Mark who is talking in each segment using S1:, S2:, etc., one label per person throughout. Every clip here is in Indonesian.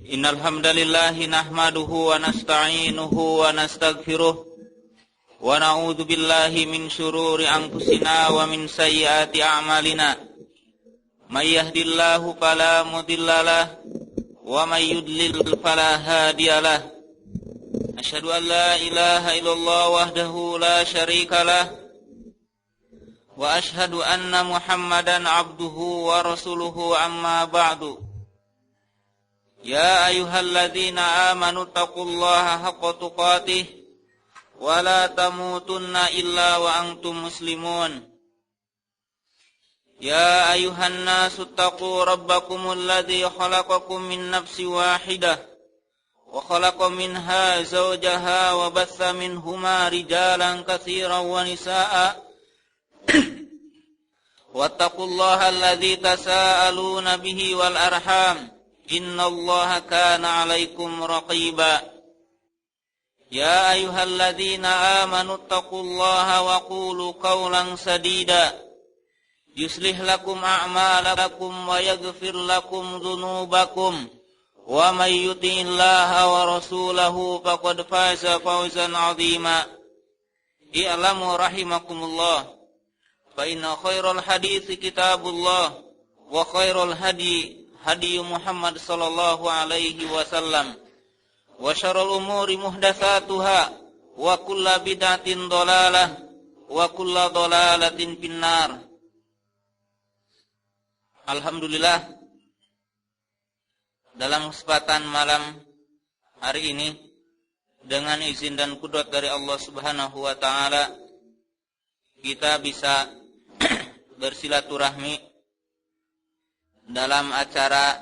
S1: Innal hamdalillah nahmaduhu wa nasta'inuhu wa nastaghfiruh wa na'udzu billahi min shururi anfusina wa min sayyiati a'malina. May yahdihillahu fala mudhillalah wa may yudlil fala hadiyalah. Asyhadu an la ilaha illallah wahdahu la syarikalah wa asyhadu anna Muhammadan abduhu wa rasuluhu amma ba'du. Ya ayyuhalladzina amanu taqullaha haqqa tuqatih wa la tamutunna illa wa antum muslimun. Ya ayyuhan nasu taqu rabbakumul ladzi khalaqakum min nafsin wahidah wa khalaqa minha zawjaha wa batha minhuma rijalan katsiran wa nisaa'a wattaqullaha alladzi tasaaluna bihi wal arham innallaha kana 'alaikum raqiba. Ya ayyuhalladzina amanu taqullaha wa qulu qawlan sadida yuslih lakum a'malakum wa yaghfir lakum dhunubakum wa may yuti'illaha wa rasulahu faqad faza fawzan 'azima. I'lamu rahimakumullah fa inna khairal hadithi kitabullah wa khairal hadi Muhammad sallallahu alaihi wasallam wa syarrul umuri muhdatsatuha wa kullu bid'atin dhalalah wa kullu dhalalatin finnar. Alhamdulillah, dalam kesempatan malam hari ini dengan izin dan kudrat dari Allah Subhanahu wa taala kita bisa bersilaturahmi dalam acara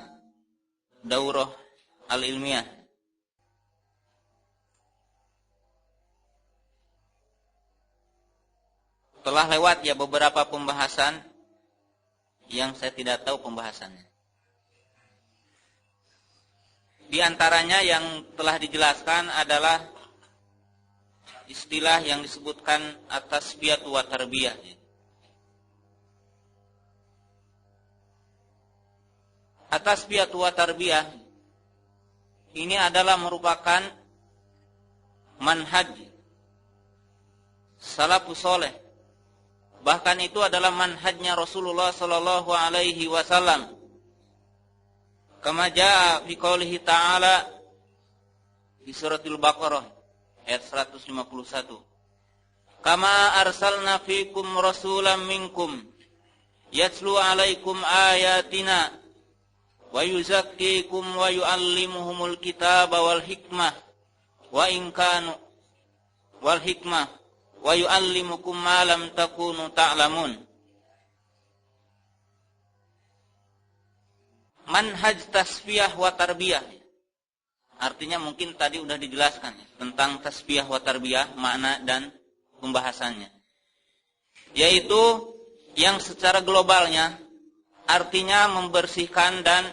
S1: daurah al-ilmiah. Telah lewat ya beberapa pembahasan yang saya tidak tahu pembahasannya. Di antaranya yang telah dijelaskan adalah istilah yang disebutkan at-tasfiyah wa tarbiyah. At-tasfiyah wa tarbiyah ini adalah merupakan manhaj salafus saleh. Bahkan itu adalah manhajnya Rasulullah sallallahu alaihi wasallam. Kama jaa fi qoulihi ta'ala di suratul Baqarah ayat 151. Kama arsalna fikum rasulan minkum yatlu alaikum ayatina wa yuzakkikum wa yuallimuhumul kitaba wal hikmah wa in kanu wal hikmah wa yuallimukum ma lam takunu ta'lamun. Manhaj tasfiyah wa tarbiyah artinya mungkin tadi sudah dijelaskan tentang tasfiyah wa tarbiyah, makna dan pembahasannya, yaitu yang secara globalnya artinya membersihkan dan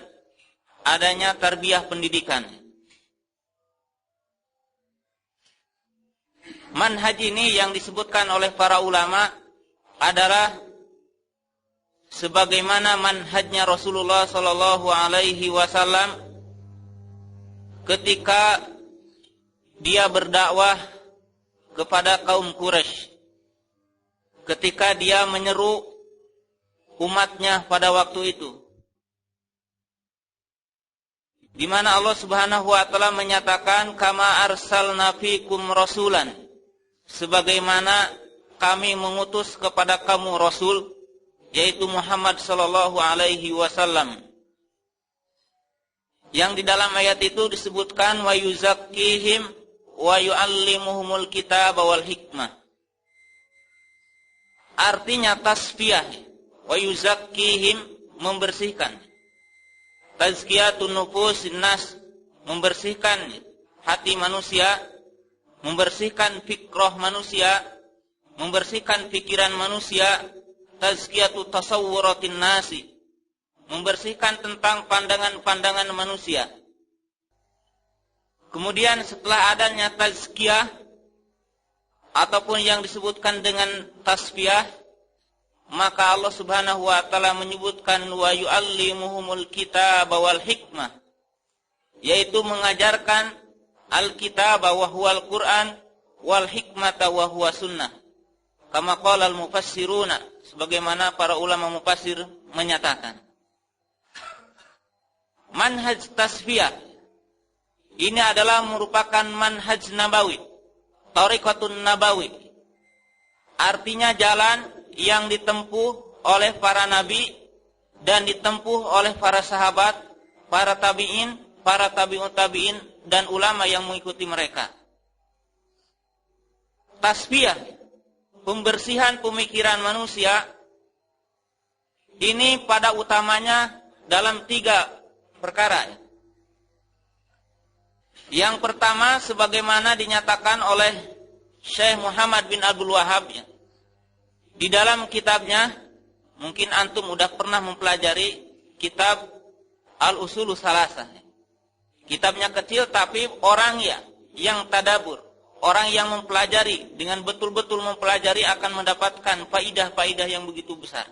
S1: adanya tarbiyah pendidikan. Manhaj ini yang disebutkan oleh para ulama adalah sebagaimana manhajnya Rasulullah sallallahu alaihi wasallam ketika dia berdakwah kepada kaum Quraisy, ketika dia menyeru umatnya pada waktu itu, di mana Allah Subhanahu wa taala menyatakan kama arsalna fikum rasulan, sebagaimana kami mengutus kepada kamu rasul, yaitu Muhammad sallallahu alaihi wasallam. Yang di dalam ayat itu disebutkan wa yuzakkihim wa yuallimuhumul kitaba wal hikmah. Artinya tasfiyah, wa yuzakkihim membersihkan. Tazkiyatun nufusin nas membersihkan hati manusia, membersihkan fikrah manusia, membersihkan pikiran manusia. Tazkiyatu tasawwuratin nasi membersihkan tentang pandangan-pandangan manusia. Kemudian setelah adanya tazkiyah ataupun yang disebutkan dengan tasfiyah, maka Allah Subhanahu wa taala menyebutkan wa yu'allimuhumul kitaba wal hikmah, yaitu mengajarkan al-kitab wa huwal Qur'an wal hikmata wa huwa sunnah. Kama qala al-mufassiruna, sebagaimana para ulama mufassir menyatakan. Manhaj tasfiyah ini adalah merupakan manhaj nabawi, thariqatun nabawi. Artinya jalan yang ditempuh oleh para nabi dan ditempuh oleh para sahabat, para tabi'in, para tabi'ut tabi'in dan ulama yang mengikuti mereka. Tasfiyah, pembersihan pemikiran manusia, ini pada utamanya dalam 3 perkara. Yang pertama sebagaimana dinyatakan oleh Syekh Muhammad bin Abdul Wahhab di dalam kitabnya, mungkin antum udah pernah mempelajari kitab Al-Usulus Salasah. Kitabnya kecil tapi orang yang tadabur, orang yang mempelajari dengan betul-betul mempelajari akan mendapatkan faidah-faidah yang begitu besar.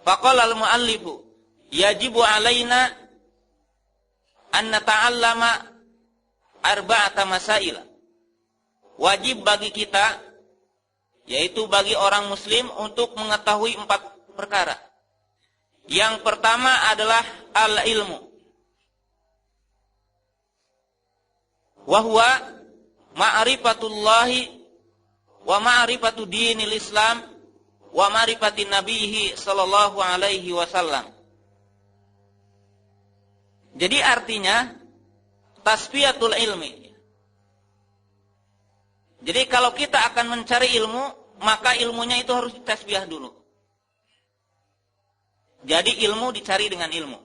S1: Faqala al-muallifu yajibu alaina an nata'allama arba'ata masail. Wajib bagi kita, yaitu bagi orang muslim, untuk mengetahui 4 perkara. Yang pertama adalah al-ilmu. Wa huwa ma'rifatullahi wa ma'rifatu dinil Islam wa ma'rifati nabiyhi sallallahu alaihi wasallam. Jadi artinya tasfiyatul ilmi. Jadi kalau kita akan mencari ilmu, maka ilmunya itu harus ditasbih dulu. Jadi ilmu dicari dengan ilmu.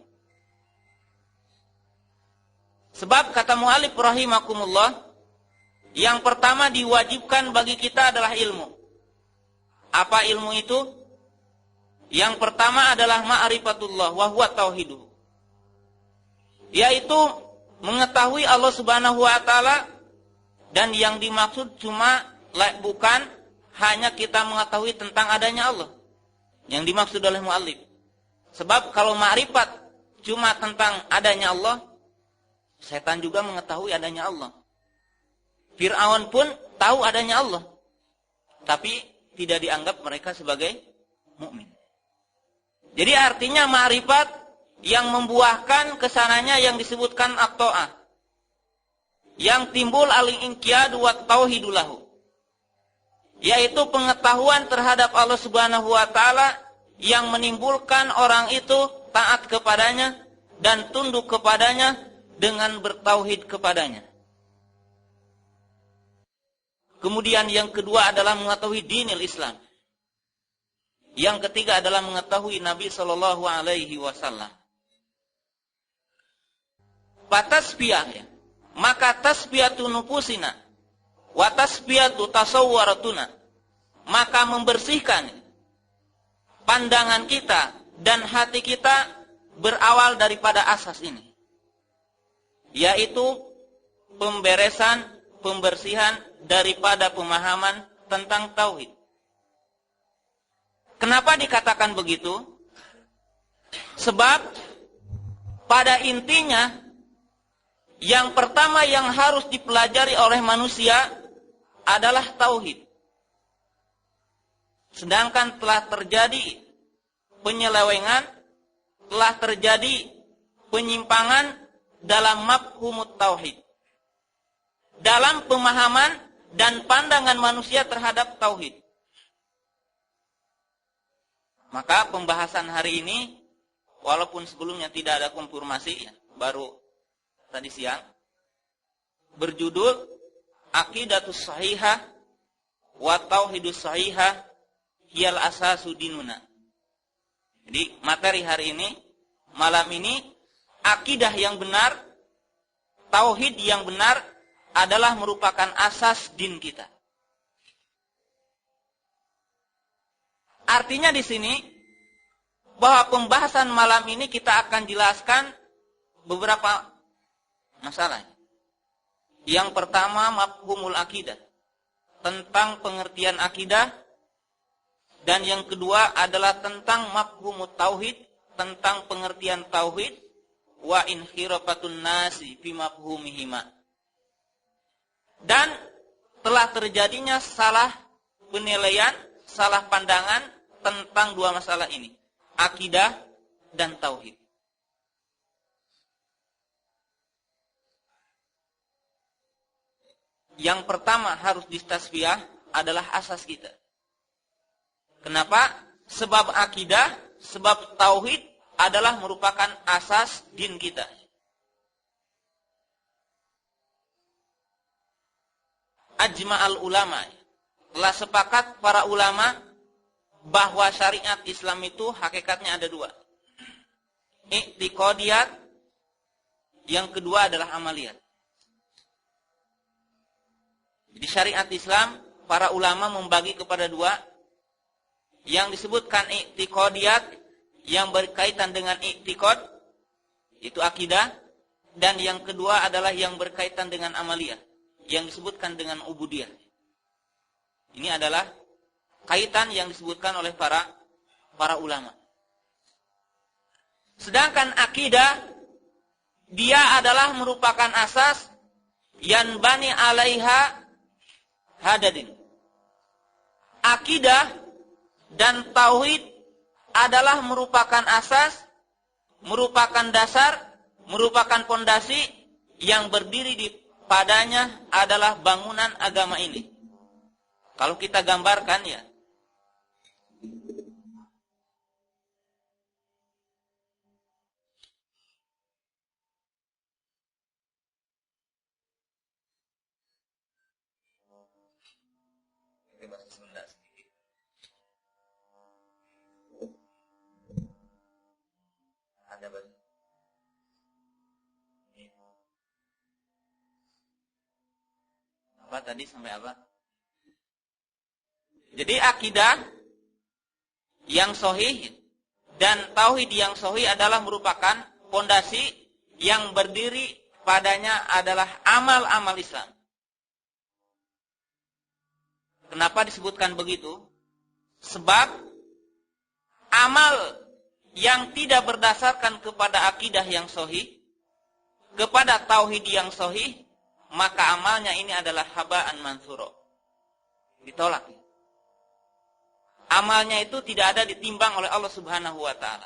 S1: Sebab kata mu'allif rahimakumullah, yang pertama diwajibkan bagi kita adalah ilmu. Apa ilmu itu? Yang pertama adalah ma'rifatullah wa huwa tauhiduh. Yaitu mengetahui Allah Subhanahu wa taala, dan yang dimaksud bukan hanya kita mengetahui tentang adanya Allah. Yang dimaksud oleh mu'allif. Sebab kalau ma'rifat cuma tentang adanya Allah, setan juga mengetahui adanya Allah. Fir'aun pun tahu adanya Allah, tapi tidak dianggap mereka sebagai mukmin. Jadi artinya ma'rifat yang membuahkan kesananya yang disebutkan at-ta'ah, yang timbul al-inqiyad wa tauhidul lahu, yaitu pengetahuan terhadap Allah Subhanahu wa taala yang menimbulkan orang itu taat kepadanya dan tunduk kepadanya dengan bertauhid kepadanya. Kemudian yang kedua adalah mengetahui dinil Islam. Yang ketiga adalah mengetahui Nabi sallallahu alaihi wasallam. Fatasbiyah, maka tasbiyatu nufusina wa tasbiyatu tasawwaratuna, maka membersihkan pandangan kita dan hati kita berawal daripada asas ini, yaitu pembersihan daripada pemahaman tentang tauhid. Kenapa dikatakan begitu? Sebab pada intinya yang pertama yang harus dipelajari oleh manusia adalah tauhid. Sedangkan telah terjadi penyelewengan, telah terjadi penyimpangan dalam mafhumut tauhid, dalam pemahaman dan pandangan manusia terhadap tauhid. Maka pembahasan hari ini, walaupun sebelumnya tidak ada konfirmasi, baru tadi siang, berjudul Aqidatus Sahihah wa Tauhidus Sahihah hiyal asasu dinuna. Jadi materi hari ini, malam ini, akidah yang benar, tauhid yang benar adalah merupakan asas din kita. Artinya di sini bahwa pembahasan malam ini kita akan jelaskan beberapa masalah. Yang pertama mafhumul akidah, tentang pengertian akidah, dan yang kedua adalah tentang mafhumut tauhid, tentang pengertian tauhid, wa inhirafatun nasi fi mafhumihima. Dan telah terjadinya salah penilaian, salah pandangan tentang dua masalah ini, akidah dan tauhid. Yang pertama harus distasfiyah adalah asas kita. Kenapa? Sebab akidah, sebab tauhid adalah merupakan asas din kita. Ajma'al ulama, telah sepakat para ulama bahwa syariat Islam itu hakikatnya ada dua. I'tiqadiyat, yang kedua adalah amaliyat. Jadi syariat Islam, para ulama membagi kepada dua. Yang disebutkan i'tiqadiyat, yang berkaitan dengan i'tiqad, itu akidah. Dan yang kedua adalah yang berkaitan dengan amaliyah, yang disebutkan dengan ubudiyah. Ini adalah kaitan yang disebutkan oleh para ulama. Sedangkan akidah, dia adalah merupakan asas yang bani alaiha hadadin. Akidah dan tauhid adalah merupakan asas, merupakan dasar, merupakan pondasi yang berdiri di padanya adalah bangunan agama ini. Kalau kita gambarkan ya, apa tadi sampai apa? Jadi akidah yang sahih dan tauhid yang sahih adalah merupakan pondasi yang berdiri padanya adalah amal-amal Islam. Kenapa disebutkan begitu? Sebab amal yang tidak berdasarkan kepada akidah yang sahih, kepada tauhid yang sahih, maka amalnya ini adalah haba'an mansuro. Ditolak. Amalnya itu tidak ada ditimbang oleh Allah Subhanahu wa ta'ala.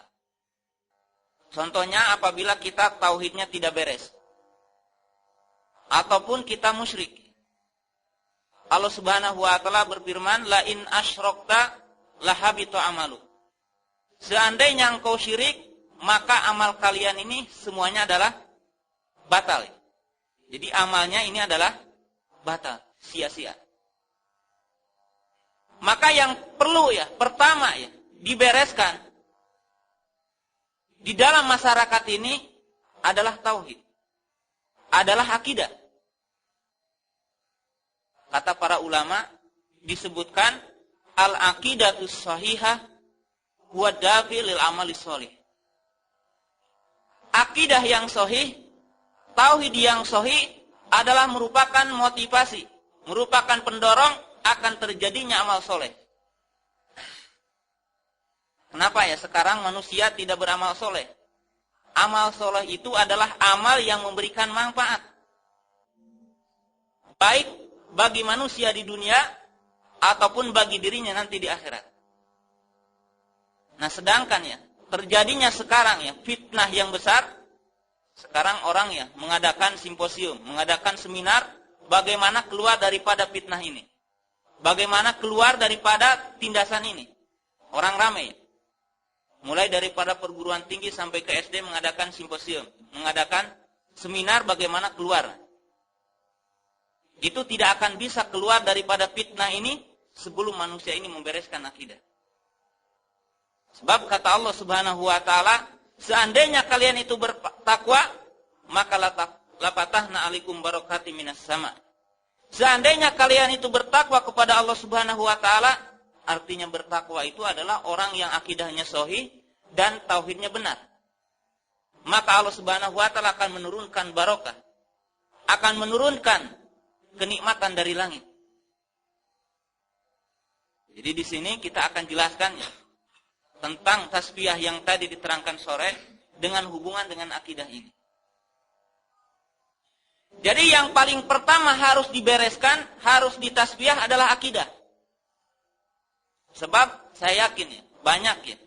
S1: Contohnya apabila kita tauhidnya tidak beres, ataupun kita musyrik. Allah Subhanahu wa ta'ala berfirman, la in asyrokta lahabito amalu. Seandainya engkau syirik, maka amal kalian ini semuanya adalah batal. Jadi amalnya ini adalah batal, sia-sia. Maka yang perlu ya, pertama ya, dibereskan di dalam masyarakat ini adalah tauhid, adalah akidah. Kata para ulama disebutkan al-aqidatus shahihah huwa dafi lil amali sholih. Akidah yang sahih, tauhid yang sahih adalah merupakan motivasi, merupakan pendorong akan terjadinya amal soleh. Kenapa ya sekarang manusia tidak beramal soleh? Amal soleh itu adalah amal yang memberikan manfaat, baik bagi manusia di dunia ataupun bagi dirinya nanti di akhirat. Nah sedangkan ya terjadinya sekarang ya fitnah yang besar. Sekarang orang ya mengadakan simposium, mengadakan seminar bagaimana keluar daripada fitnah ini. Bagaimana keluar daripada tindasan ini. Orang ramai. Mulai daripada perguruan tinggi sampai ke SD mengadakan simposium, mengadakan seminar bagaimana keluar. Itu tidak akan bisa keluar daripada fitnah ini sebelum manusia ini membereskan akidah. Sebab kata Allah Subhanahu wa ta'ala, seandainya kalian itu bertakwa, maka lapatahna alikum barakati minas sama. Seandainya kalian itu bertakwa kepada Allah Subhanahu wa ta'ala, artinya bertakwa itu adalah orang yang akidahnya sahih dan tauhidnya benar. Maka Allah Subhanahu wa ta'ala akan menurunkan barokah, akan menurunkan kenikmatan dari langit. Jadi di sini kita akan jelaskan tentang tasbih yang tadi diterangkan sore, dengan hubungan dengan akidah ini. Jadi yang paling pertama harus dibereskan, harus ditasbiyah adalah akidah. Sebab saya yakin ya, banyak ya.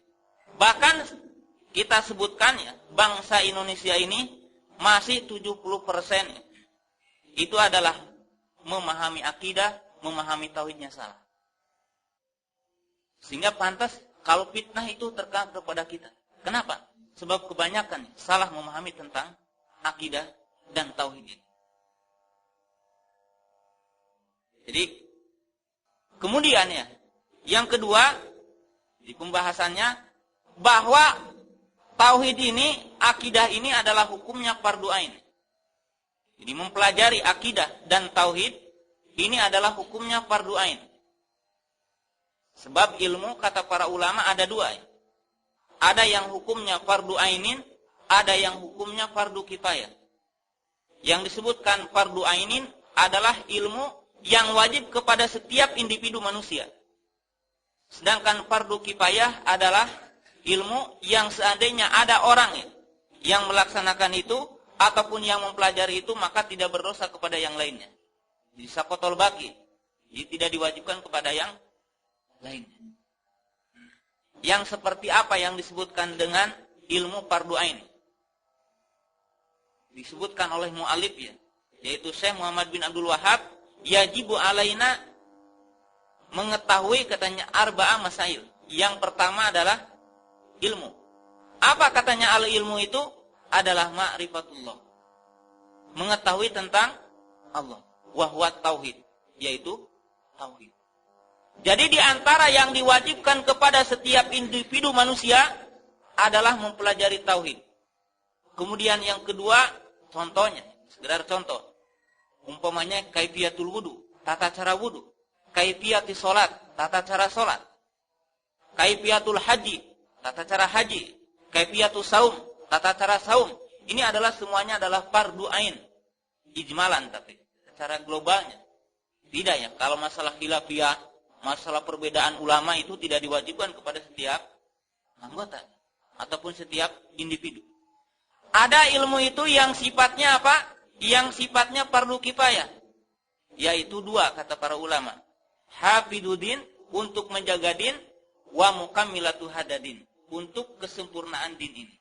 S1: Bahkan kita sebutkan ya, bangsa Indonesia ini masih 70% ya, itu adalah memahami akidah, memahami tauhidnya salah. Sehingga pantas kalau fitnah itu terkait kepada kita. Kenapa? Sebab kebanyakan salah memahami tentang akidah dan tauhid ini. Jadi kemudian ya, yang kedua di pembahasannya bahwa tauhid ini, akidah ini adalah hukumnya fardu ain. Jadi mempelajari akidah dan tauhid ini adalah hukumnya fardu ain. Sebab ilmu kata para ulama ada dua ya. Ada yang hukumnya fardu ainin, ada yang hukumnya fardu kifayah. Yang disebutkan fardu ainin adalah ilmu yang wajib kepada setiap individu manusia. Sedangkan fardu kifayah adalah ilmu yang seandainya ada orang yang melaksanakan itu ataupun yang mempelajari itu, maka tidak berdosa kepada yang lainnya. Jadi sakotol baki, jadi tidak diwajibkan kepada yang lainnya. Yang seperti apa yang disebutkan dengan ilmu fardu ain? Disebutkan oleh mu'alif ya, yaitu Syekh Muhammad bin Abdul Wahhab, yajibu alaina, mengetahui katanya arba'ah masail. Yang pertama adalah ilmu. Apa katanya al-ilmu itu? Adalah ma'rifatullah, mengetahui tentang Allah. Wahwa tauhid, yaitu tauhid. Jadi di antara yang diwajibkan kepada setiap individu manusia adalah mempelajari tauhid. Kemudian yang kedua, contohnya, sekedar contoh. Umpamanya kaifiyatul wudu, tata cara wudu. Kaifiyati salat, tata cara salat. Kaifiyatul haji, tata cara haji. Kaifiyatul saum, tata cara saum. Ini adalah semuanya adalah fardu ain. Ijmalan tapi secara globalnya. Tidak ya, kalau masalah khilafiyah, masalah perbedaan ulama itu tidak diwajibkan kepada setiap anggota ataupun setiap individu. Ada ilmu itu yang sifatnya apa? Yang sifatnya fardu kifayah. Yaitu dua kata para ulama. Hafidudin, untuk menjaga din, wa mukammilatu hadadin, untuk kesempurnaan din ini.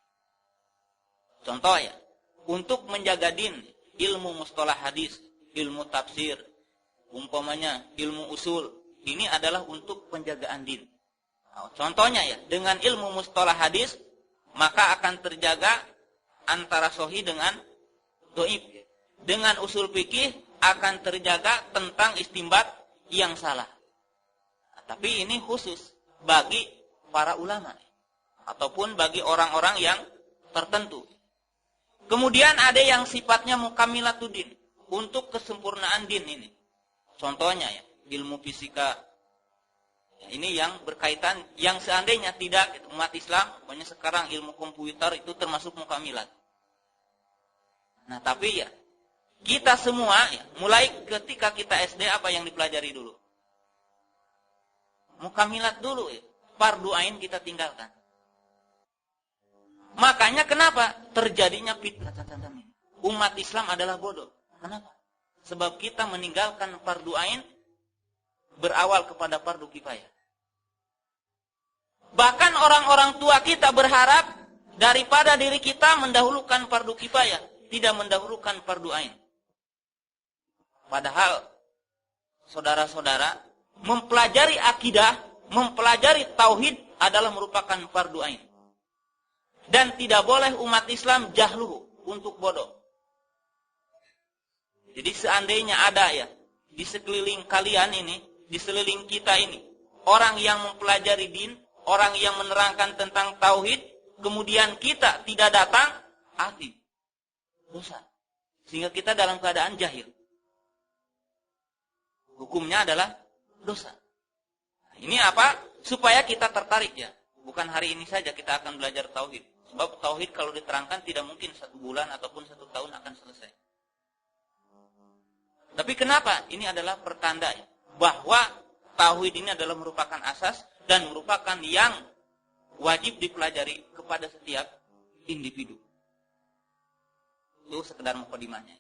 S1: Contoh ya, untuk menjaga din, ilmu mustalah hadis, ilmu tafsir, umpamanya ilmu usul, ini adalah untuk penjagaan din. Nah, contohnya ya, dengan ilmu mustalah hadis, maka akan terjaga antara sahih dengan dhaif. Dengan usul fikih akan terjaga tentang istinbat yang salah. Nah, tapi ini khusus bagi para ulama ataupun bagi orang-orang yang tertentu. Kemudian ada yang sifatnya mukamilatuddin, untuk kesempurnaan din ini. Contohnya ya, ilmu fisika. Ya, ini yang berkaitan, yang seandainya tidak umat Islam, pokoknya sekarang ilmu komputer itu termasuk mukamilat. Nah, tapi ya, kita semua ya, mulai ketika kita SD apa yang dipelajari dulu? Mukamilat dulu ya. Fardu ain kita tinggalkan. Makanya kenapa terjadinya fitnah ini? Umat Islam adalah bodoh. Kenapa? Sebab kita meninggalkan fardu ain berawal kepada fardu kifayah. Bahkan orang-orang tua kita berharap daripada diri kita mendahulukan fardu kifayah, tidak mendahulukan fardu ain. Padahal saudara-saudara, mempelajari akidah, mempelajari tauhid adalah merupakan fardu ain. Dan tidak boleh umat Islam jahluhu, untuk bodoh. Jadi seandainya ada ya, di sekeliling kalian ini, di sekeliling kita ini, orang yang mempelajari din, orang yang menerangkan tentang tauhid, kemudian kita tidak datang, atim, dosa. Sehingga kita dalam keadaan jahil. Hukumnya adalah dosa. Ini apa? Supaya kita tertarik ya. Bukan hari ini saja kita akan belajar tauhid. Sebab tauhid kalau diterangkan tidak mungkin 1 bulan ataupun 1 tahun akan selesai. Tapi kenapa? Ini adalah pertanda ya, bahwa tauhid ini adalah merupakan asas dan merupakan yang wajib dipelajari kepada setiap individu. Itu sekedar mukadimahnya.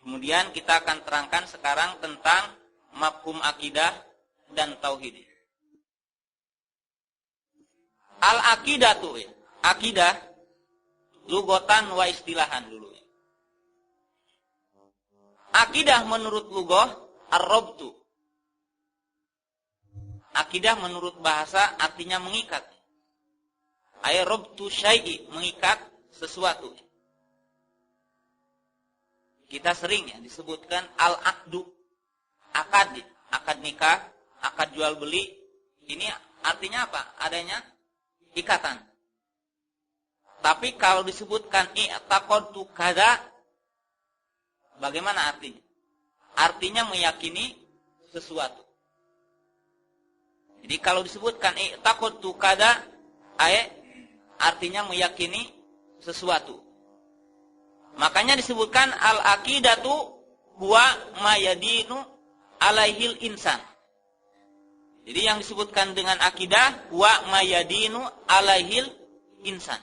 S1: Kemudian kita akan terangkan sekarang tentang mafhum akidah dan tauhid. Al-aqidah tuh ya. Akidah lugotan wa istilahan dulu ya. Akidah menurut lugah ar-rabtu. Akidah menurut bahasa artinya mengikat. Ay rabtu syai'i, mengikat sesuatu. Kita sering ya disebutkan al-aqdu, akad nikah, akad jual beli. Ini artinya apa? Adanya ikatan. Tapi kalau disebutkan i'taqadtu kada, bagaimana artinya? Artinya meyakini sesuatu. Jadi kalau disebutkan i'taqadtu kada, artinya meyakini sesuatu. Makanya disebutkan al-aqidatu huwa mayadinu alaihil insan. Jadi yang disebutkan dengan akidah huwa mayadinu alaihil insan.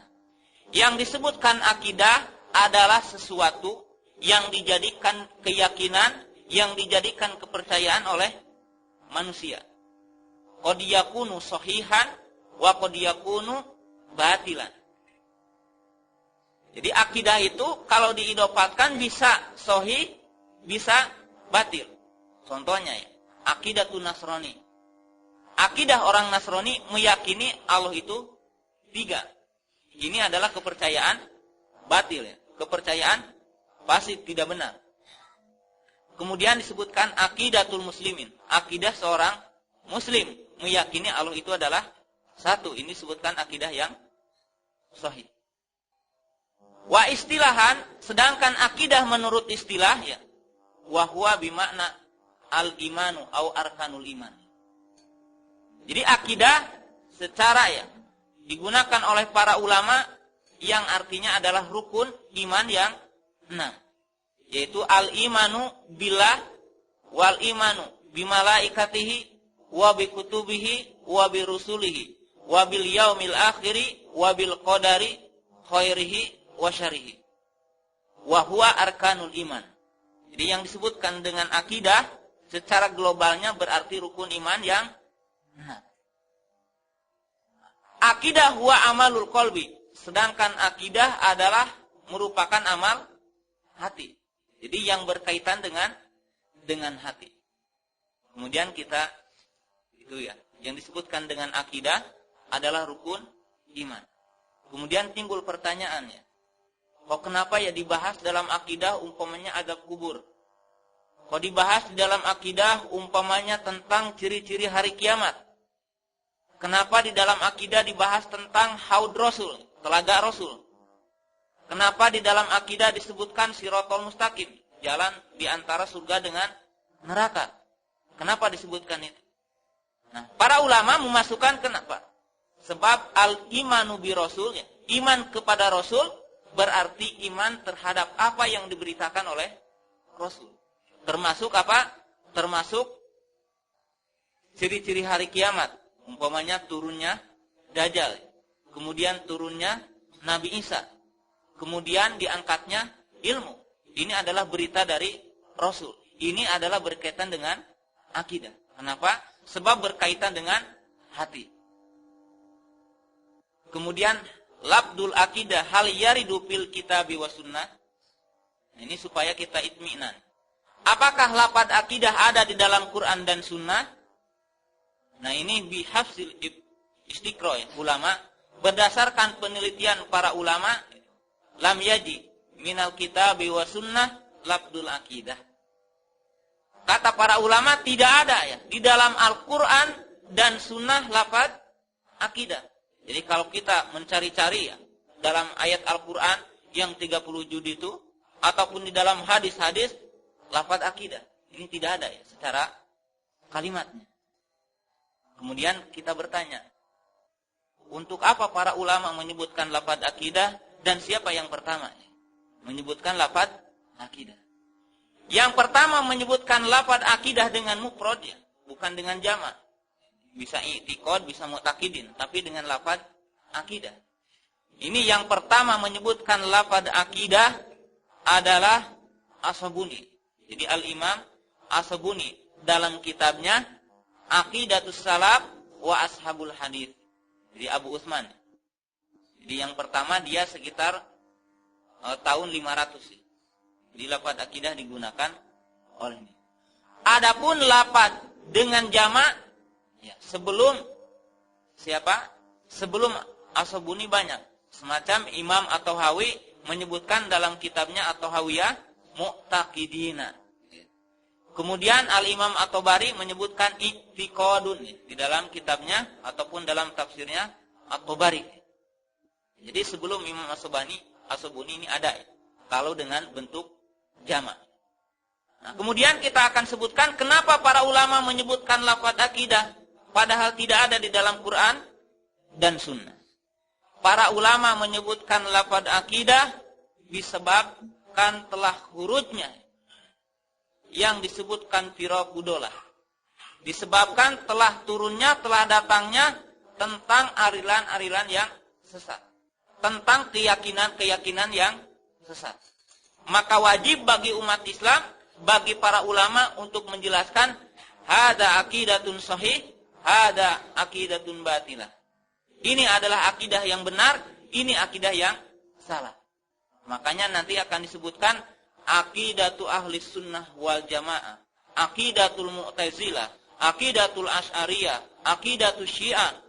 S1: Yang disebutkan akidah adalah sesuatu yang dijadikan keyakinan, yang dijadikan kepercayaan oleh manusia. Qad yakunu sahihan wa qad yakunu batilan. Jadi akidah itu kalau diidopatkan bisa sahih, bisa batil. Contohnya ya, akidatun Nasrani. Akidah orang Nasrani meyakini Allah itu 3. Ini adalah kepercayaan batil ya, kepercayaan fasik, tidak benar. Kemudian disebutkan akidatul muslimin. Akidah seorang muslim meyakini Allah itu adalah 1. Ini disebutkan akidah yang sahih. Wa istilahan, sedangkan akidah menurut istilah ya, wa huwa bimakna al-imanu au arkanul iman. Jadi akidah secara ya digunakan oleh para ulama yang artinya adalah rukun iman yang 6, yaitu al-imanu billah wal imanu bimalaikatihi wa bikutubihi wa birusulihi wa bil yaumil akhiri wa bil qadari khairihi wa syarihi wa huwa arkanul iman. Jadi yang disebutkan dengan akidah secara globalnya berarti rukun iman yang 6. Akidah huwa amalul qalbi, sedangkan akidah adalah merupakan amal hati. Jadi yang berkaitan dengan hati. Kemudian kita itu ya, yang disebutkan dengan akidah adalah rukun iman. Kemudian timbul pertanyaannya, kok kenapa ya dibahas dalam akidah umpamanya azab kubur? Kok dibahas di dalam akidah umpamanya tentang ciri-ciri hari kiamat? Kenapa di dalam akidah dibahas tentang haud Rasul, telaga Rasul? Kenapa di dalam akidah disebutkan siratal mustaqim, jalan di antara surga dengan neraka? Kenapa disebutkan itu? Nah, para ulama memasukkan kenapa? Sebab al-imanu bi rasul, iman kepada Rasul berarti iman terhadap apa yang diberitakan oleh Rasul. Termasuk apa? Termasuk ciri-ciri hari kiamat. Umpamanya turunnya Dajjal, kemudian turunnya Nabi Isa, kemudian diangkatnya ilmu. Ini adalah berita dari Rasul. Ini adalah berkaitan dengan akidah. Kenapa? Sebab berkaitan dengan hati. Kemudian labdul akidah hal yaridu fil kitabi was sunnah. Ini supaya kita itminan. Apakah lafaz akidah ada di dalam Quran dan sunnah? Nah ini bihafsil istiqra ya, ulama berdasarkan penelitian para ulama lam yaji minal kitabi was sunnah labdul akidah. Kata para ulama tidak ada ya di dalam Al-Quran dan sunnah lafaz akidah. Jadi kalau kita mencari-cari ya dalam ayat Al-Quran yang 30 juz itu ataupun di dalam hadis-hadis lafaz akidah, ini tidak ada ya secara kalimatnya. Kemudian kita bertanya, untuk apa para ulama menyebutkan lafaz akidah dan siapa yang pertama menyebutkan lafaz akidah? Yang pertama menyebutkan lafaz akidah dengan mufrad ya, bukan dengan jamak. Bisa i'tiqad, bisa mu'taqidin, tapi dengan lafaz akidah. Ini yang pertama menyebutkan lafaz akidah adalah As-Sabuni. Jadi Al-Imam As-Sabuni dalam kitabnya Aqidatus Salaf wa Ashabul Hadis. Jadi Abu Utsman. Jadi yang pertama dia sekitar tahun 500. Jadi lafaz akidah digunakan olehnya. Adapun lafaz dengan jamak ya, sebelum siapa? Sebelum As-Sabuni banyak. Semacam Imam At-Tahawi menyebutkan dalam kitabnya At-Tahawiyah Mu'taqidina. Kemudian Al-Imam At-Tabari menyebutkan I'tiqadun di dalam kitabnya ataupun dalam tafsirnya At-Tabari. Jadi sebelum Imam As-Sabuni ini ada kalau dengan bentuk jamak. Nah, kemudian kita akan sebutkan kenapa para ulama menyebutkan lafaz akidah padahal tidak ada di dalam Quran dan Sunnah. Para ulama menyebutkan lafaz akidah disebabkan telah hurufnya yang disebutkan firaqudullah. Disebabkan telah turunnya, telah datangnya tentang arilan-arilan yang sesat. Tentang keyakinan-keyakinan yang sesat. Maka wajib bagi umat Islam, bagi para ulama untuk menjelaskan hada aqidatun sahih, hada aqidatun batilah. Ini adalah akidah yang benar, ini akidah yang salah. Makanya nanti akan disebutkan aqidatu ahli sunnah wal jamaah, aqidatul mu'tazilah, aqidatul asy'ariyah, aqidatul syiah.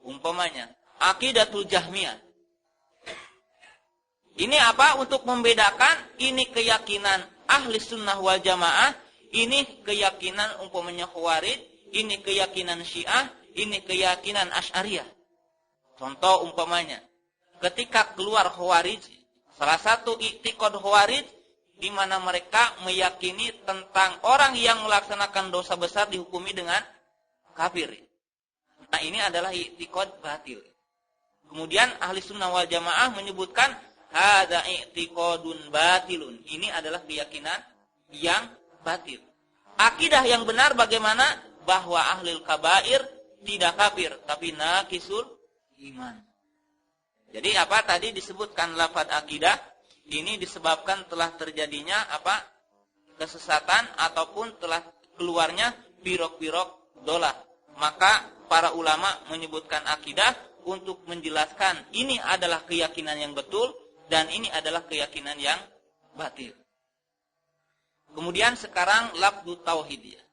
S1: Umpamanya, aqidatul jahmiyah. Ini apa? Untuk membedakan ini keyakinan ahli sunnah wal jamaah, ini keyakinan umpamanya khawarij, ini keyakinan syiah, ini keyakinan asy'ariyah. Contoh umpamanya, ketika keluar khawarij, salah satu i'tiqad khawarij di mana mereka meyakini tentang orang yang melaksanakan dosa besar dihukumi dengan kafir. Nah, ini adalah i'tiqad batil. Kemudian ahli sunnah wal jamaah menyebutkan hadza i'tiqadun batilun. Ini adalah keyakinan yang batil. Akidah yang benar bagaimana? Bahwa ahlul kabair tidak kafir, tapi naqisul iman. Jadi apa tadi disebutkan lafaz akidah ini disebabkan telah terjadinya apa? Kesesatan ataupun telah keluarnya pirok-pirok dolah. Maka para ulama menyebutkan akidah untuk menjelaskan ini adalah keyakinan yang betul dan ini adalah keyakinan yang batil. Kemudian sekarang lafzu tauhid ya.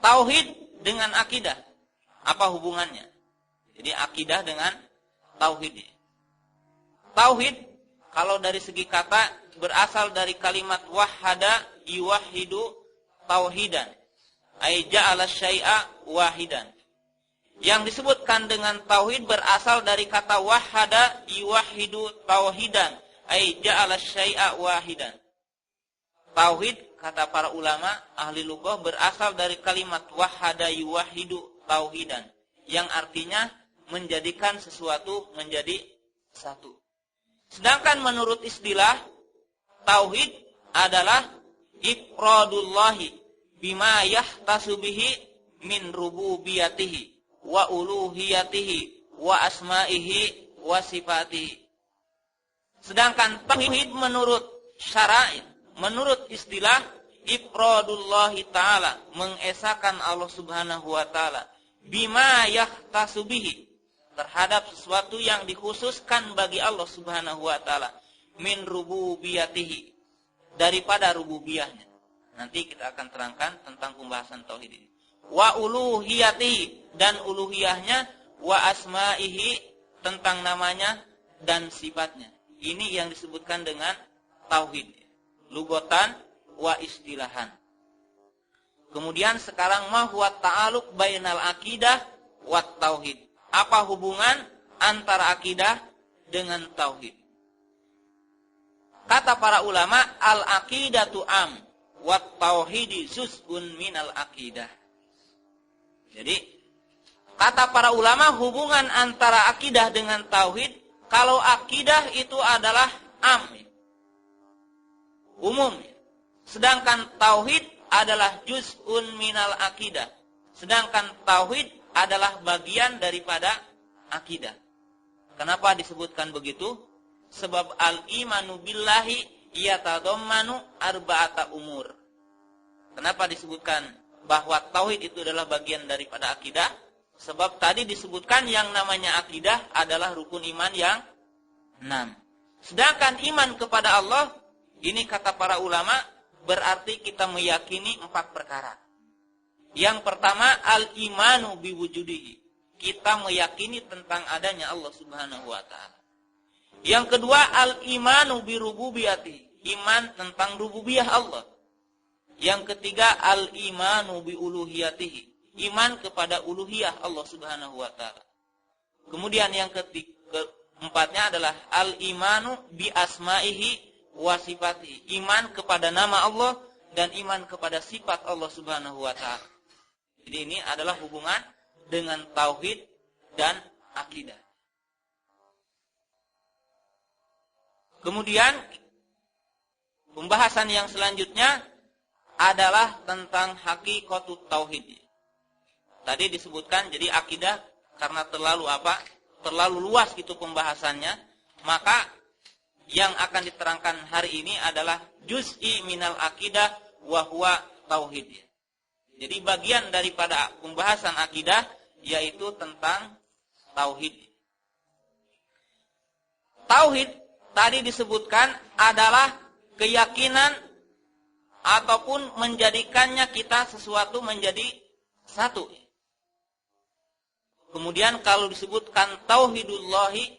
S1: Tauhid dengan akidah, apa hubungannya? Jadi akidah dengan tauhid. Tauhid kalau dari segi kata berasal dari kalimat wahhada yuwahhidu tauhidan. Ai ja'ala syai'a wahidan. Yang disebutkan dengan tauhid berasal dari kata wahhada yuwahhidu tauhidan. Ai ja'ala syai'a wahidan. Tauhid kata para ulama ahli lughah berasal dari kalimat wahhada yuwahhidu tauhidan yang artinya menjadikan sesuatu menjadi satu. Sedangkan menurut istilah tauhid adalah ifradullahi bima yahtasu bihi min rububiyatihi wa uluhiyatihi wa asma'ihi wa sifatihi. Sedangkan tauhid menurut syara'id, menurut istilah ifradullahi ta'ala, mengesahkan Allah subhanahu wa ta'ala bima yahtasu bihi, terhadap sesuatu yang dikhususkan bagi Allah subhanahu wa ta'ala min rububiyatihi, daripada rububiyahnya. Nanti kita akan terangkan tentang pembahasan tauhid ini. Wa uluhiyatihi, dan uluhiyahnya, wa asma'ihi, tentang namanya dan sifatnya. Ini yang disebutkan dengan tauhid. Lugotan wa istilahan. Kemudian sekarang ma huwa ta'alluq bainal aqidah wat tauhid. Apa hubungan antara akidah dengan tauhid? Kata para ulama, al-aqidatu am wat tauhidi juz'un minal aqidah. Jadi kata para ulama hubungan antara akidah dengan tauhid, kalau akidah itu adalah am, umum. Sedangkan tauhid adalah juz'un minal akidah. Sedangkan tauhid adalah bagian daripada akidah. Kenapa disebutkan begitu? Sebab al-imanu billahi yatadammanu arba'ata umur. Kenapa disebutkan bahwa tauhid itu adalah bagian daripada akidah? Sebab tadi disebutkan yang namanya akidah adalah rukun iman yang 6. Sedangkan iman kepada Allah, ini kata para ulama, berarti kita meyakini 4 perkara. Yang pertama, al-imanu biwujudihi. Kita meyakini tentang adanya Allah Subhanahu wa ta'ala. Yang kedua, al-imanu birububiyati. Iman tentang rububiyah Allah. Yang ketiga, al-imanu biuluhiyatihi. Iman kepada uluhiyah Allah Subhanahu wa ta'ala. Kemudian yang keempatnya adalah al-imanu bi asma'ihi wa sifatihi. Iman kepada nama Allah dan iman kepada sifat Allah Subhanahu wa ta'ala. Jadi ini adalah hubungan dengan tauhid dan akidah. Kemudian pembahasan yang selanjutnya adalah tentang hakikatut tauhid. Tadi disebutkan jadi akidah karena terlalu luas gitu pembahasannya, maka yang akan diterangkan hari ini adalah juz'i minal akidah wa huwa tauhid. Jadi bagian daripada pembahasan akidah yaitu tentang tauhid. Tauhid tadi disebutkan adalah keyakinan ataupun menjadikannya kita sesuatu menjadi satu. Kemudian kalau disebutkan tauhidullahi,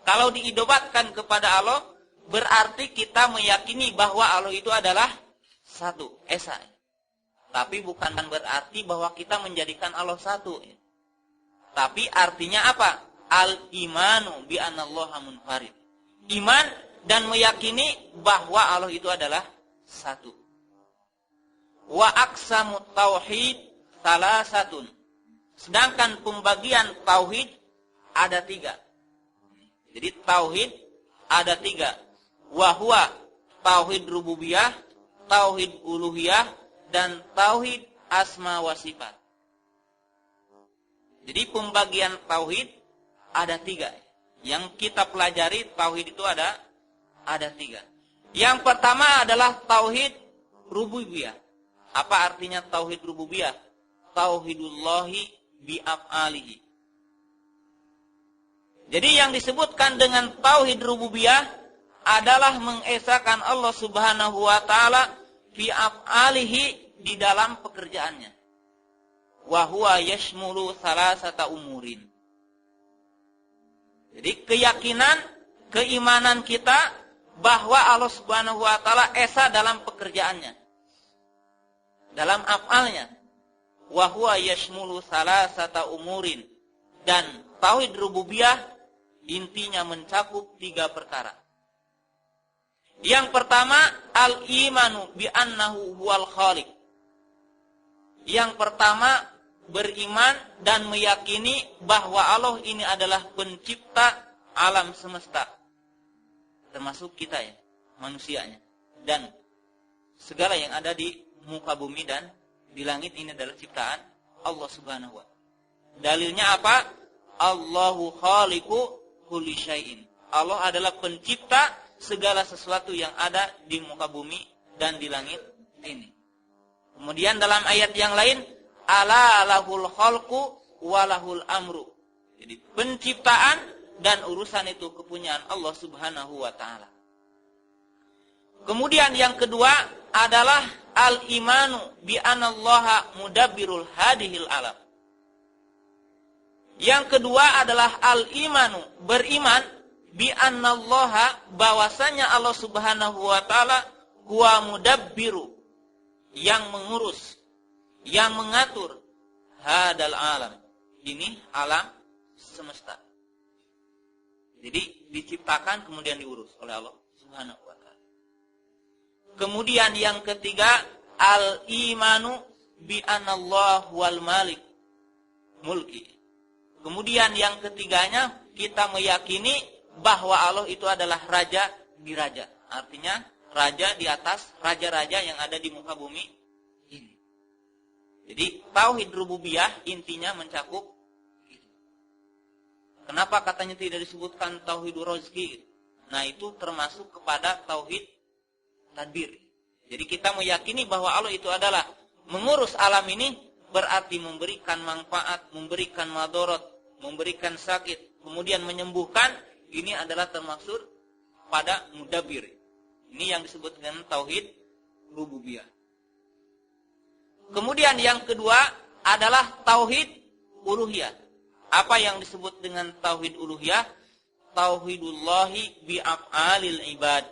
S1: kalau diidobatkan kepada Allah, berarti kita meyakini bahwa Allah itu adalah satu, esa. Tapi bukan berarti bahwa kita menjadikan Allah satu. Tapi artinya apa? Al-imanu bi anallaha munfarid. Iman dan meyakini bahwa Allah itu adalah satu. Wa aqsamut tauhid salasatun. Sedangkan pembagian tauhid ada 3. Jadi tauhid ada 3. Wa huwa tauhid rububiyah, tauhid uluhiyah, dan tauhid asma wa sifat. Jadi pembagian tauhid ada 3. Yang kita pelajari tauhid itu ada 3. Yang pertama adalah tauhid rububiyah. Apa artinya tauhid rububiyah? Tauhidullahi bi'af'alihi. Jadi yang disebutkan dengan tauhid rububiyah adalah mengesahkan Allah Subhanahu wa taala bi'af'alihi di dalam pekerjaannya. Wa huwa yashmulu salasata umurin. Jadi keyakinan, keimanan kita bahwa Allah Subhanahu wa taala esa dalam pekerjaannya. Dalam af'alnya. Wa huwa yashmulu salasata umurin. Dan tauhid rububiyah intinya mencakup 3 perkara. Yang pertama, al-imanu bi annahu huwal khaliq. Yang pertama, beriman dan meyakini bahwa Allah ini adalah pencipta alam semesta. Termasuk kita ya, manusianya. Dan segala yang ada di muka bumi dan di langit ini adalah ciptaan Allah Subhanahu wa ta'ala. Dalilnya apa? Allahu khaliqu kulli syai'in. Allah adalah pencipta segala sesuatu yang ada di muka bumi dan di langit ini. Kemudian dalam ayat yang lain, ala lahul khalqu wa lahul amru. Jadi penciptaan dan urusan itu kepunyaan Allah Subhanahu wa ta'ala. Kemudian yang kedua adalah al-imanu bi anallaha mudabbirul hadihil alam. Yang kedua adalah al-imanu, beriman bi anallaha, bahwasanya Allah Subhanahu wa taala huwa mudabbiru, yang mengurus, yang mengatur hadal alam. Ini alam semesta. Jadi diciptakan kemudian diurus oleh Allah Subhanahu wa taala. Kemudian yang ketiga, al-imanu bi anallahu wal malik mulki. Kemudian yang ketiganya, kita meyakini bahwa Allah itu adalah raja di raja. Artinya raja di atas raja-raja yang ada di muka bumi ini. Jadi tauhid rububiyah intinya mencakup itu. Kenapa katanya tidak disebutkan tauhidur rezeki? Nah, itu termasuk kepada tauhid tadbir. Jadi kita meyakini bahwa Allah itu adalah mengurus alam ini, berarti memberikan manfaat, memberikan madarat, memberikan sakit, kemudian menyembuhkan. Ini adalah termasuk pada mudabbir. Ini yang disebut dengan tauhid rububiyah. Kemudian yang kedua adalah tauhid uluhiyah. Apa yang disebut dengan tauhid uluhiyah? Tauhidullahi bi af'alil ibad.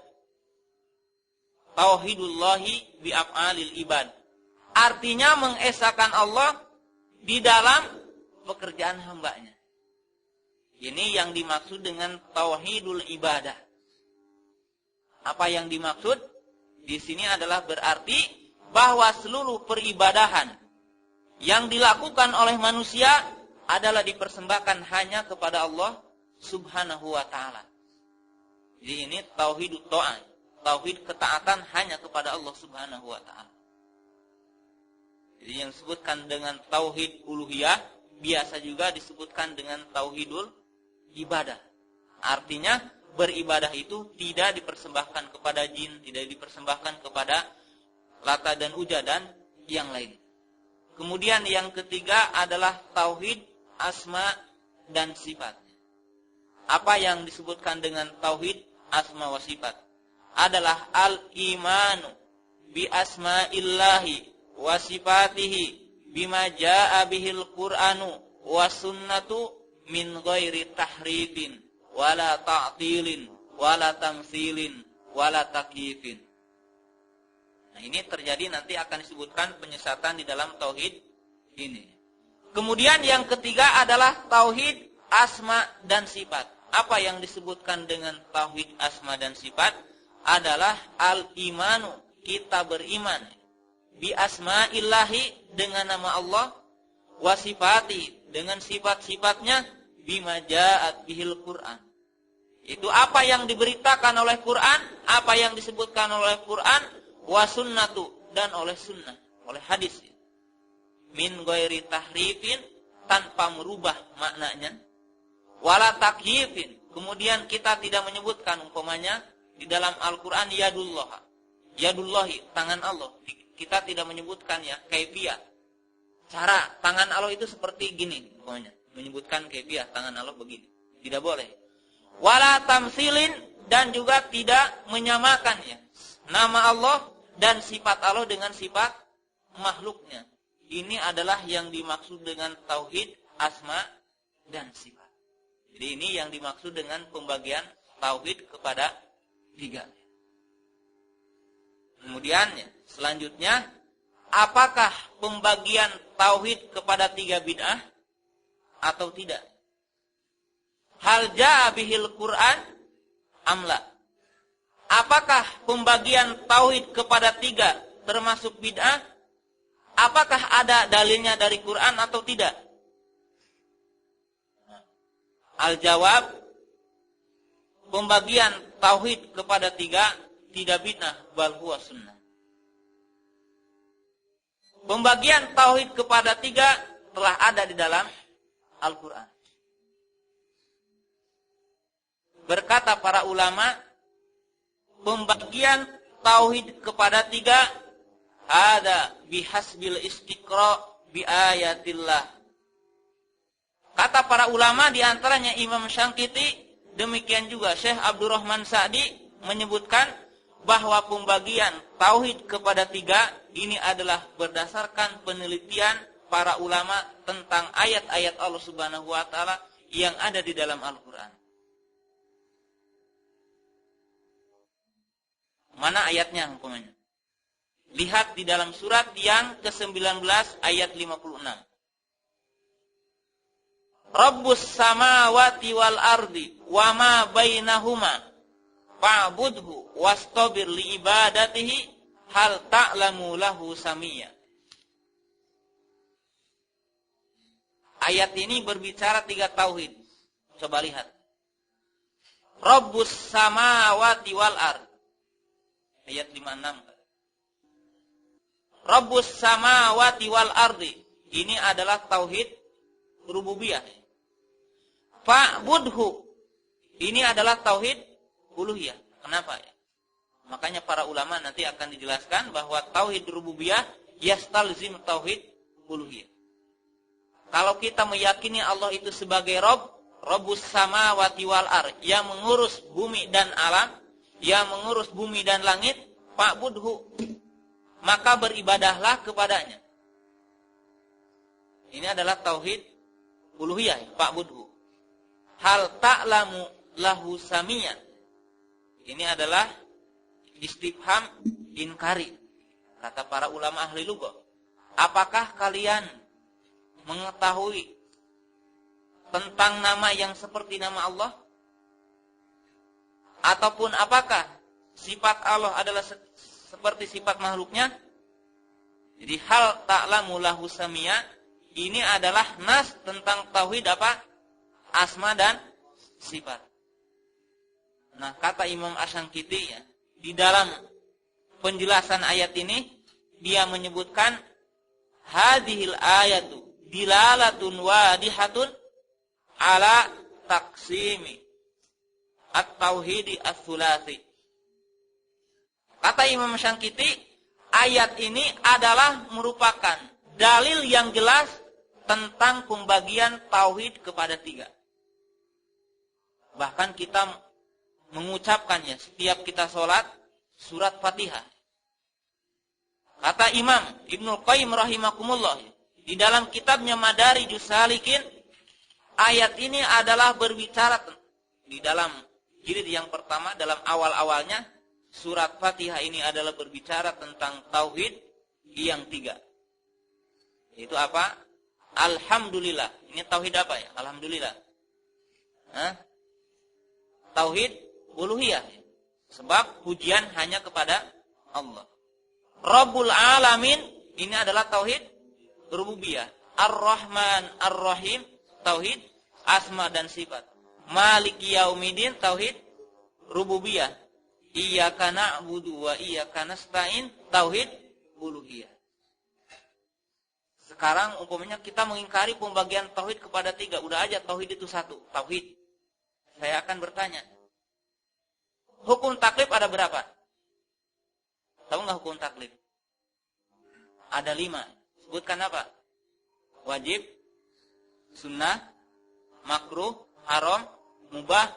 S1: Tauhidullahi bi af'alil ibad. Artinya mengesahkan Allah di dalam pekerjaan hambanya. Ini yang dimaksud dengan tauhidul ibadah. Apa yang dimaksud? Di sini adalah berarti bahwa seluruh peribadahan yang dilakukan oleh manusia adalah dipersembahkan hanya kepada Allah Subhanahu wa ta'ala. Jadi ini tauhidut ta'ah, tauhid ketaatan hanya kepada Allah Subhanahu wa ta'ala. Jadi yang disebutkan dengan tauhid uluhiyah biasa juga disebutkan dengan tauhidul ibadah. Artinya beribadah itu tidak dipersembahkan kepada jin, tidak dipersembahkan kepada Lata dan Uzza dan yang lain. Kemudian yang ketiga adalah tauhid asma dan sifat. Apa yang disebutkan dengan tauhid asma wa sifat? Adalah al-imanu bi asma'illahi wa sifatihi bima jaa bihil qur'anu wa sunnatu min ghairi tahrifin wala ta'tilin wala tamtsilin wala takyifin. Nah, ini terjadi nanti akan disebutkan penyesatan di dalam tauhid ini. Kemudian yang ketiga adalah tauhid asma dan sifat. Apa yang disebutkan dengan tauhid asma dan sifat? Adalah al-imanu, kita beriman bi asma'illahi, dengan nama Allah, wa sifati, dengan sifat-sifatnya, bima ja'at bihil Qur'an. Itu apa yang diberitakan oleh Quran, apa yang disebutkan oleh Quran, wa sunnatu, dan oleh sunnah, oleh hadis. Min ghairi tahrifin, tanpa merubah maknanya, wala takyifin, kemudian kita tidak menyebutkan umpamanya di dalam Al-Quran yadullahi, tangan Allah. Kita tidak menyebutkan ya kaifiyah, cara tangan Allah itu seperti gini umpamanya, menyebutkan kaifiyah tangan Allah begini, tidak boleh. Wala tamtsilin, dan juga tidak menyamakannya nama Allah dan sifat Allah dengan sifat makhluknya. Ini adalah yang dimaksud dengan tauhid asma dan sifat. Jadi ini yang dimaksud dengan pembagian tauhid kepada tiga. Kemudian selanjutnya, apakah pembagian tauhid kepada tiga bid'ah atau tidak? Hal jaa bihil Qur'an amla. Apakah pembagian tauhid kepada tiga termasuk bid'ah? Apakah ada dalilnya dari Quran atau tidak? Al-jawab, pembagian tauhid kepada tiga tidak bid'ah, bal huwa sunnah. Pembagian tauhid kepada tiga telah ada di dalam Al-Quran. Berkata para ulama, pembagian tauhid kepada tiga ada bihasbil istiqra bi ayatillah. Kata para ulama, di antaranya Imam Syangkiti, demikian juga Syekh Abdurrahman Sa'di menyebutkan bahwa pembagian tauhid kepada tiga ini adalah berdasarkan penelitian para ulama tentang ayat-ayat Allah Subhanahu wa taala yang ada di dalam Al-Qur'an. Mana ayatnya umpamanya? Lihat di dalam surat yang ke-19 ayat 56. Rabbus samawati wal ardi wa ma bainahuma fa'budhu wastabir li ibadatihi hal ta'lamu lahu samiyya. Ayat ini berbicara tiga tauhid. Coba lihat. Rabbus samawati wal ardi. Ayat 56. Rabbus samawati wal ardi. Ini adalah tauhid rububiyah. fa'budhu. Ini adalah tauhid uluhiyah. Kenapa ya? Makanya para ulama nanti akan dijelaskan bahwa tauhid rububiyah yastalzim tauhid uluhiyah. Kalau kita meyakini Allah itu sebagai Rabb, Rabbus samawati wal ardh, yang mengurus bumi dan alam, yang mengurus bumi dan langit, fa'budhu, maka beribadahlah kepadanya. Ini adalah tauhid uluhiyah, fa'budhu. Hal ta'lamu lahu samiyya. Ini adalah istifham inkari. Kata para ulama ahli lugah, apakah kalian mengetahui tentang nama yang seperti nama Allah? Ataupun apakah sifat Allah adalah seperti sifat makhluknya? Jadi hal ta'lamu lahu samiyya ini adalah nas tentang tauhid apa? Asma dan sifat. Nah, kata Imam Asy-Syanqiti ya, di dalam penjelasan ayat ini dia menyebutkan hadhil ayatu dilalatun wadihatun ala taqsimi at-tauhidi ats-tsulasi. Kata Imam Asy-Syanqiti, ayat ini adalah merupakan dalil yang jelas tentang pembagian tauhid kepada 3. Bahkan kita mengucapkannya setiap kita sholat surat Fatihah. Kata Imam Ibnul Qayyim rahimakumullah di dalam kitabnya Madarijus Salikin, ayat ini adalah berbicara di dalam jilid yang pertama, dalam awal-awalnya surat Fatihah ini adalah berbicara tentang tauhid yang 3. Itu apa? Alhamdulillah. Ini tauhid apa ya? Alhamdulillah. Tauhid uluhiyah. Sebab pujian hanya kepada Allah. Rabbul alamin, ini adalah tauhid rububiyah. Ar-Rahman Ar-Rahim, tauhid asma dan sifat. Maliki yaumiddin, tauhid rububiyah. Iyyaka na'budu wa iyyaka nasta'in, tauhid uluhiyah. Sekarang umpamanya kita mengingkari pembagian tauhid kepada 3. Udah aja tauhid itu satu, tauhid. Saya akan bertanya, hukum taklif ada berapa? Tahu nggak hukum taklif? Ada 5. Sebutkan apa? Wajib, sunnah, makruh, haram, mubah.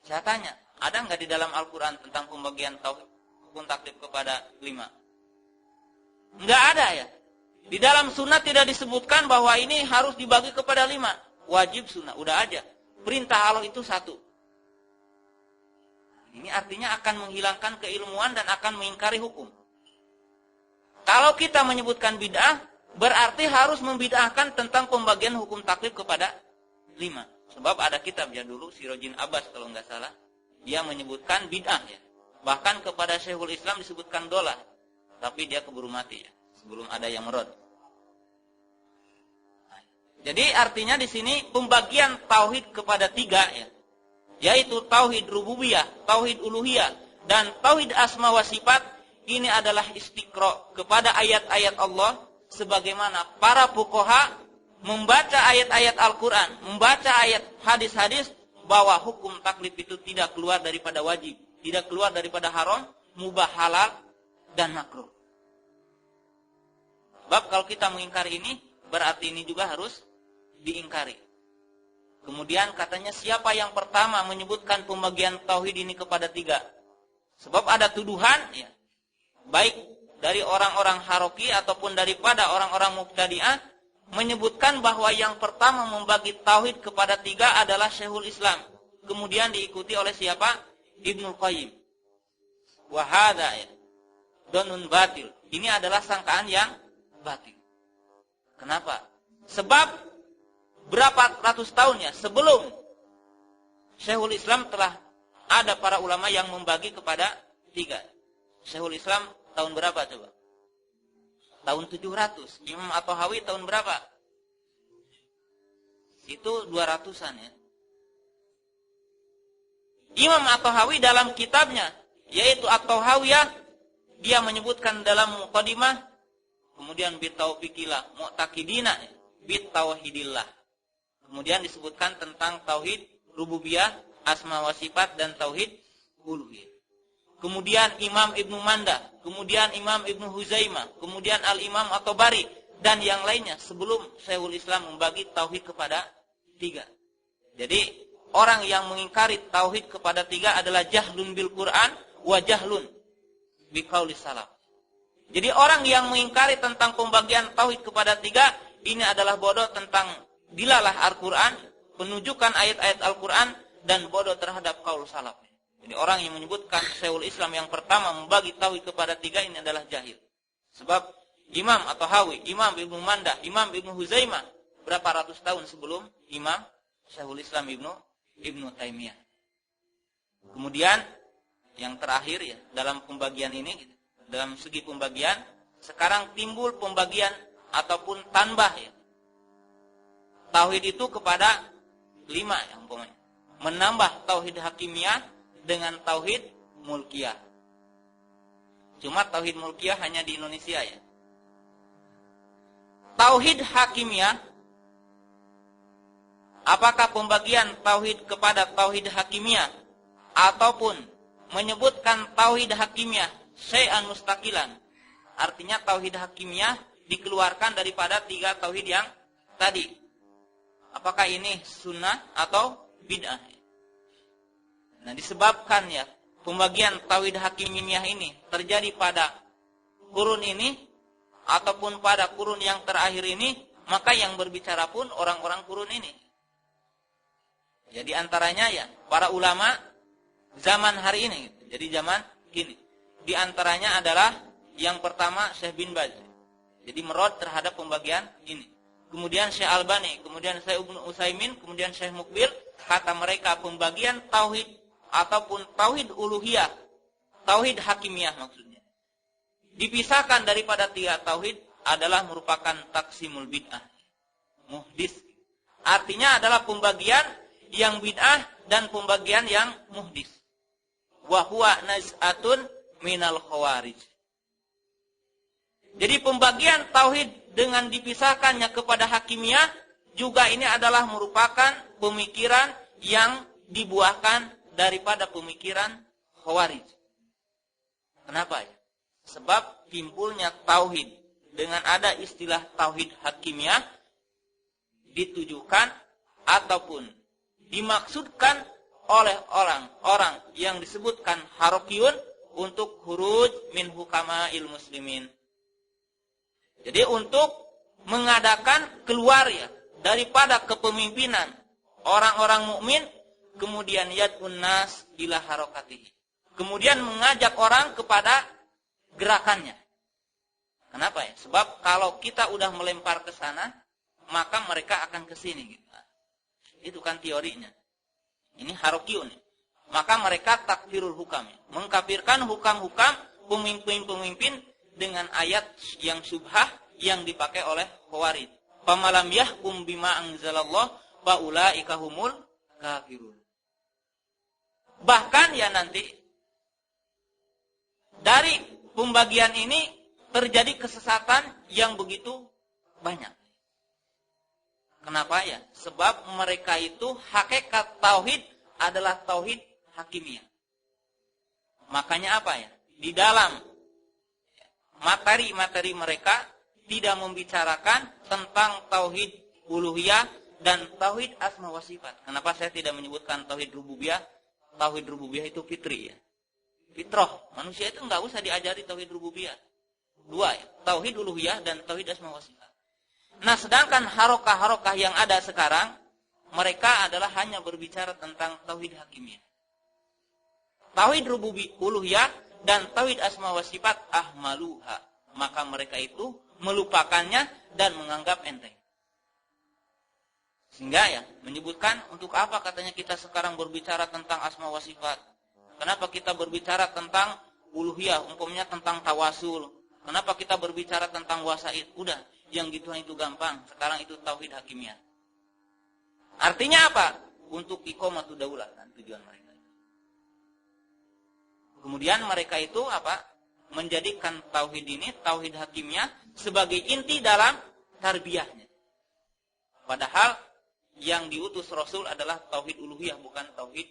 S1: Saya tanya, ada nggak di dalam Al-Quran tentang pembagian tauhid hukum taklif kepada 5? Nggak ada ya. Di dalam sunnah tidak disebutkan bahwa ini harus dibagi kepada 5. Wajib, sunnah, udah aja. Perintah Allah itu satu. Ini artinya akan menghilangkan keilmuan dan akan mengingkari hukum. Kalau kita menyebutkan bid'ah, berarti harus membid'ahkan tentang pembagian hukum taklif kepada 5. Sebab ada kitab ya dulu, Sirojin Abbas kalau nggak salah, dia menyebutkan bid'ah ya. Bahkan kepada Syekhul Islam disebutkan dolah, tapi dia keburu mati ya, sebelum ada yang merod. Jadi artinya di sini pembagian tauhid kepada 3 ya, yaitu tauhid rububiyah, tauhid uluhiyah, dan tauhid asma wa sifat. Ini adalah istiqra kepada ayat-ayat Allah, sebagaimana para fuqaha membaca ayat-ayat Al-Quran, membaca ayat hadis-hadis, bahwa hukum taklif itu tidak keluar daripada wajib, tidak keluar daripada haram, mubah, halal, dan makruh. Sebab kalau kita mengingkari ini, berarti ini juga harus diingkari. Kemudian katanya siapa yang pertama menyebutkan pembagian tauhid ini kepada 3? Sebab ada tuduhan ya, baik dari orang-orang Haroki ataupun daripada orang-orang Mubtadi'ah, menyebutkan bahwa yang pertama membagi tauhid kepada 3 adalah Syekhul Islam. Kemudian diikuti oleh siapa? Ibnul Qayyim. Wahada ya, donun batil. Ini adalah sangkaan yang batil. Kenapa? Sebab berapa ratus tahun ya sebelum Syekhul Islam telah ada para ulama yang membagi kepada 3. Syekhul Islam tahun berapa coba? Tahun 700. Imam At-Tahawi tahun berapa? Itu 200-an ya. Imam At-Tahawi dalam kitabnya, yaitu At-Tahawiyah, dia menyebutkan dalam muqaddimah, kemudian bitaufiqillah mu'taqidina bitauhidillah. Kemudian disebutkan tentang tauhid rububiyah, asma wa sifat, dan tauhid uluhiyah. Kemudian Imam Ibnu Mandah, kemudian Imam Ibnu Huzaimah, kemudian Al-Imam At-Tabari, dan yang lainnya sebelum Syekhul Islam membagi tauhid kepada 3. Jadi orang yang mengingkari tauhid kepada 3 adalah jahlun bil Quran wa jahlun bi qaulis salaf. Jadi orang yang mengingkari tentang pembagian tauhid kepada 3 ini adalah bodoh tentang dilalah Al-Quran, penunjukan ayat-ayat Al-Quran, dan bodoh terhadap qaul salaf. Jadi orang yang menyebutkan Syekhul Islam yang pertama membagi tauhid kepada 3 ini adalah jahil. Sebab Imam atau Hawi, Imam Ibnu Mandah, Imam Ibnu Huzaimah berapa ratus tahun sebelum Imam Syekhul Islam Ibnu Taimiyah. Kemudian yang terakhir ya, dalam pembagian ini, dalam segi pembagian, sekarang timbul pembagian ataupun tanbah ya. Tauhid itu kepada 5 ya umpamanya. Menambah tauhid hakimiyah dengan tauhid mulkiyah. Cuma tauhid mulkiyah hanya di Indonesia ya. Tauhid hakimiyah, apakah pembagian tauhid kepada tauhid hakimiyah ataupun menyebutkan tauhid hakimiyah syai'an mustaqilan. Artinya tauhid hakimiyah dikeluarkan daripada 3 tauhid yang tadi. Apakah ini sunnah atau bid'ah? Nah, disebabkan ya pembagian tauhid hakimiyah ini terjadi pada kurun ini ataupun pada kurun yang terakhir ini, maka yang berbicara pun orang-orang kurun ini. Jadi antaranya ya para ulama zaman hari ini. Jadi zaman kini. Di antaranya adalah yang pertama Syekh bin Baz. Jadi merod terhadap pembagian ini. Kemudian Syekh Albani, kemudian Syekh Ibnu Utsaimin, kemudian Syekh Mukbil, kata mereka pembagian tauhid ataupun tauhid uluhiyah, tauhid hakimiyah maksudnya, dipisahkan daripada 3 tauhid adalah merupakan taksimul bid'ah, muhdis. Artinya adalah pembagian yang bid'ah dan pembagian yang muhdis. Wa huwa naz'atun minal khawarij. Jadi pembagian tauhid dengan dipisahkannya kepada hakimiyah juga ini adalah merupakan pemikiran yang dibuahkan daripada pemikiran khawarij. Kenapa ya? Sebab timbulnya tauhid dengan ada istilah tauhid hakimiyah ditujukan ataupun dimaksudkan oleh orang-orang yang disebutkan harokiyun untuk khuruj min hukama'il muslimin. Jadi untuk mengadakan keluar ya daripada kepemimpinan orang-orang mukmin, kemudian yad'un nas ila harokatihi. Kemudian mengajak orang kepada gerakannya. Kenapa ya? Sebab kalau kita udah melempar ke sana, maka mereka akan ke sini gitu. Itu kan teorinya. Ini harokiyun. Maka mereka takfirul hukam, mengkafirkan hukam-hukam pemimpin-pemimpin dengan ayat yang syubhah yang dipakai oleh khawarij. Famalam yahkum bima anzalallah fa ulaika humul kafirun. Bahkan ya nanti dari pembagian ini terjadi kesesatan yang begitu banyak. Kenapa ya? Sebab mereka itu hakikat tauhid adalah tauhid hakimiyah. Makanya apa ya? Di dalam materi-materi mereka tidak membicarakan tentang tauhid uluhiyah dan tauhid asma wa sifat. Kenapa saya tidak menyebutkan tauhid rububiyah? Tauhid rububiyah itu fitri ya. Fitrah. Manusia itu enggak usah diajari tauhid rububiyah. 2 ya. Tauhid uluhiyah dan tauhid asma wa sifat. Nah, sedangkan harokah-harokah yang ada sekarang, mereka adalah hanya berbicara tentang tauhid hakimiyah. Tauhid uluhiyah dan tauhid asma wa sifat ahmaluha. Maka mereka itu melupakannya dan menganggap enteng. Sehingga ya, menyebutkan untuk apa katanya kita sekarang berbicara tentang asma wa sifat. Kenapa kita berbicara tentang uluhiyah, umpamanya tentang tawasul. Kenapa kita berbicara tentang wasaid? Udah, yang gituan itu gampang. Sekarang itu tauhid hakimiyah. Artinya apa? Untuk iqamatud daulah kan tujuan mereka. Kemudian mereka itu apa? Menjadikan tauhid ini, tauhid hakimiyah sebagai inti dalam tarbiyahnya. Padahal yang diutus Rasul adalah tauhid uluhiyah, bukan tauhid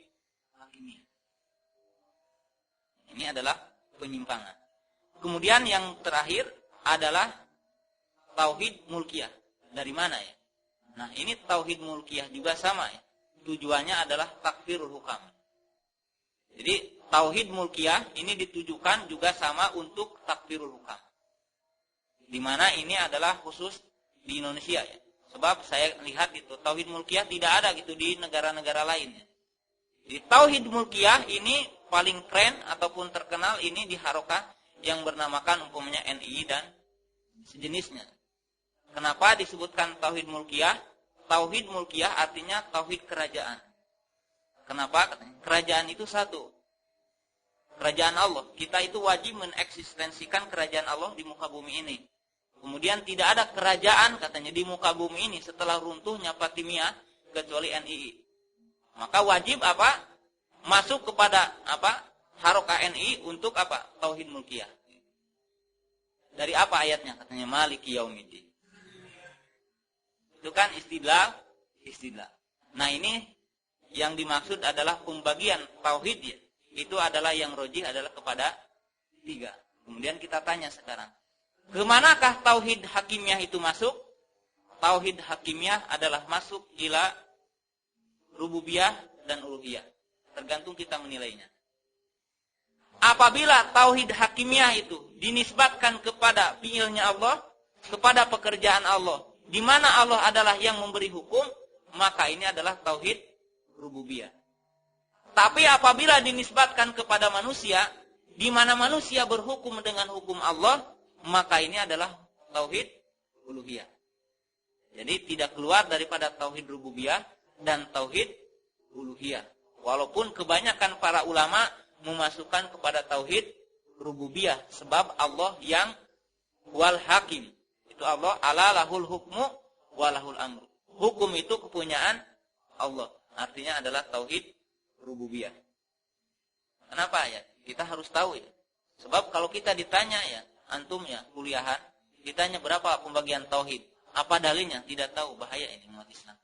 S1: hakimiyah. Ini adalah penyimpangan. Kemudian yang terakhir adalah tauhid mulkiyah. Dari mana ya? Nah, ini tauhid mulkiyah juga sama ya. Tujuannya adalah takfirul hukam. Jadi tauhid mulkiyah ini ditujukan juga sama untuk takfirul hukam. Di mana ini adalah khusus di Indonesia ya. Sebab saya lihat itu tauhid mulkiyah tidak ada gitu di negara-negara lain ya. Jadi tauhid mulkiyah ini paling keren ataupun terkenal ini di Harokah yang bernamakan umpamanya NII dan sejenisnya. Kenapa disebutkan tauhid mulkiyah? Tauhid mulkiyah artinya tauhid kerajaan. Kenapa? Kerajaan itu satu. Kerajaan Allah. Kita itu wajib mengeksistensikan kerajaan Allah di muka bumi ini. Kemudian tidak ada kerajaan katanya di muka bumi ini setelah runtuhnya Fatimiyah kecuali NII. Maka wajib apa? Masuk kepada apa? Harokah NII untuk apa? Tauhid mulkiyah. Dari apa ayatnya? Katanya Maliki Yaumiddin. Itu kan istidlal. Nah ini yang dimaksud adalah pembagian tauhid ya. Itu adalah yang rojih adalah kepada 3. Kemudian kita tanya sekarang. Kemanakah tauhid hakimiyah itu masuk? Tauhid hakimiyah adalah masuk ila rububiyah dan uluhiyah. Tergantung kita menilainya. Apabila tauhid hakimiyah itu dinisbatkan kepada fi'ilnya Allah, kepada pekerjaan Allah, di mana Allah adalah yang memberi hukum, maka ini adalah tauhid rububiyah. Tapi apabila dinisbatkan kepada manusia, di mana manusia berhukum dengan hukum Allah, maka ini adalah tauhid uluhiyah. Jadi tidak keluar daripada tauhid rububiyah dan tauhid uluhiyah. Walaupun kebanyakan para ulama memasukkan kepada tauhid rububiyah, sebab Allah yang wal hakim. Itu Allah ala lahul hukmu walahul amru. Hukum itu kepunyaan Allah. Artinya adalah tauhid rububiyah. Kenapa ya? Kita harus tahu ya. Sebab kalau kita ditanya ya, antum ya kuliahan, ditanya berapa pembagian tauhid, apa dalilnya? Tidak tahu, bahaya ini umat Islam.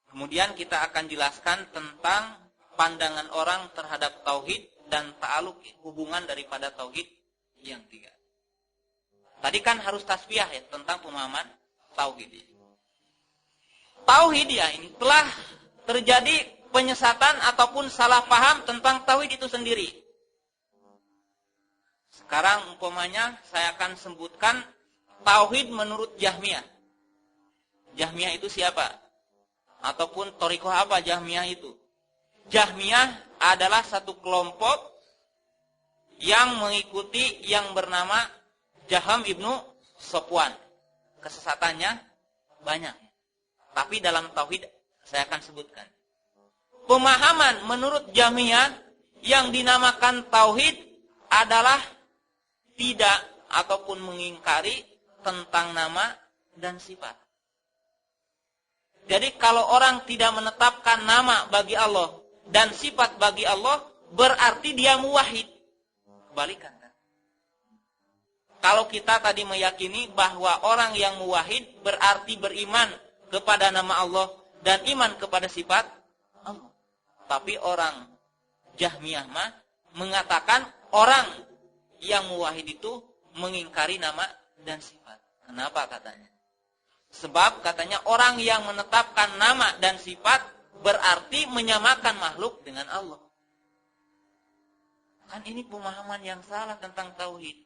S1: Kemudian kita akan jelaskan tentang pandangan orang terhadap tauhid dan ta'aluk hubungan daripada tauhid yang 3. Tadi kan harus tasbih ya tentang pemahaman tauhid. Tauhid ya ini telah terjadi penyesatan ataupun salah paham tentang tauhid itu sendiri. Sekarang umpamanya saya akan sebutkan tauhid menurut Jahmiyah. Jahmiyah itu siapa? Ataupun thariqah apa Jahmiyah itu? Jahmiyah adalah satu kelompok yang mengikuti yang bernama Jaham ibnu Safwan. Kesesatannya banyak. Tapi dalam tauhid saya akan sebutkan. Pemahaman menurut Jahmiyah yang dinamakan tauhid adalah tidak ataupun mengingkari tentang nama dan sifat. Jadi kalau orang tidak menetapkan nama bagi Allah dan sifat bagi Allah, berarti dia muwahhid. Balikan kan? Kalau kita tadi meyakini bahwa orang yang muwahhid berarti beriman kepada nama Allah dan iman kepada sifat Allah. Tapi orang Jahmiyah mah mengatakan orang yang muwahhid itu mengingkari nama dan sifat. Kenapa katanya? Sebab katanya orang yang menetapkan nama dan sifat berarti menyamakan makhluk dengan Allah. Kan ini pemahaman yang salah tentang tauhid.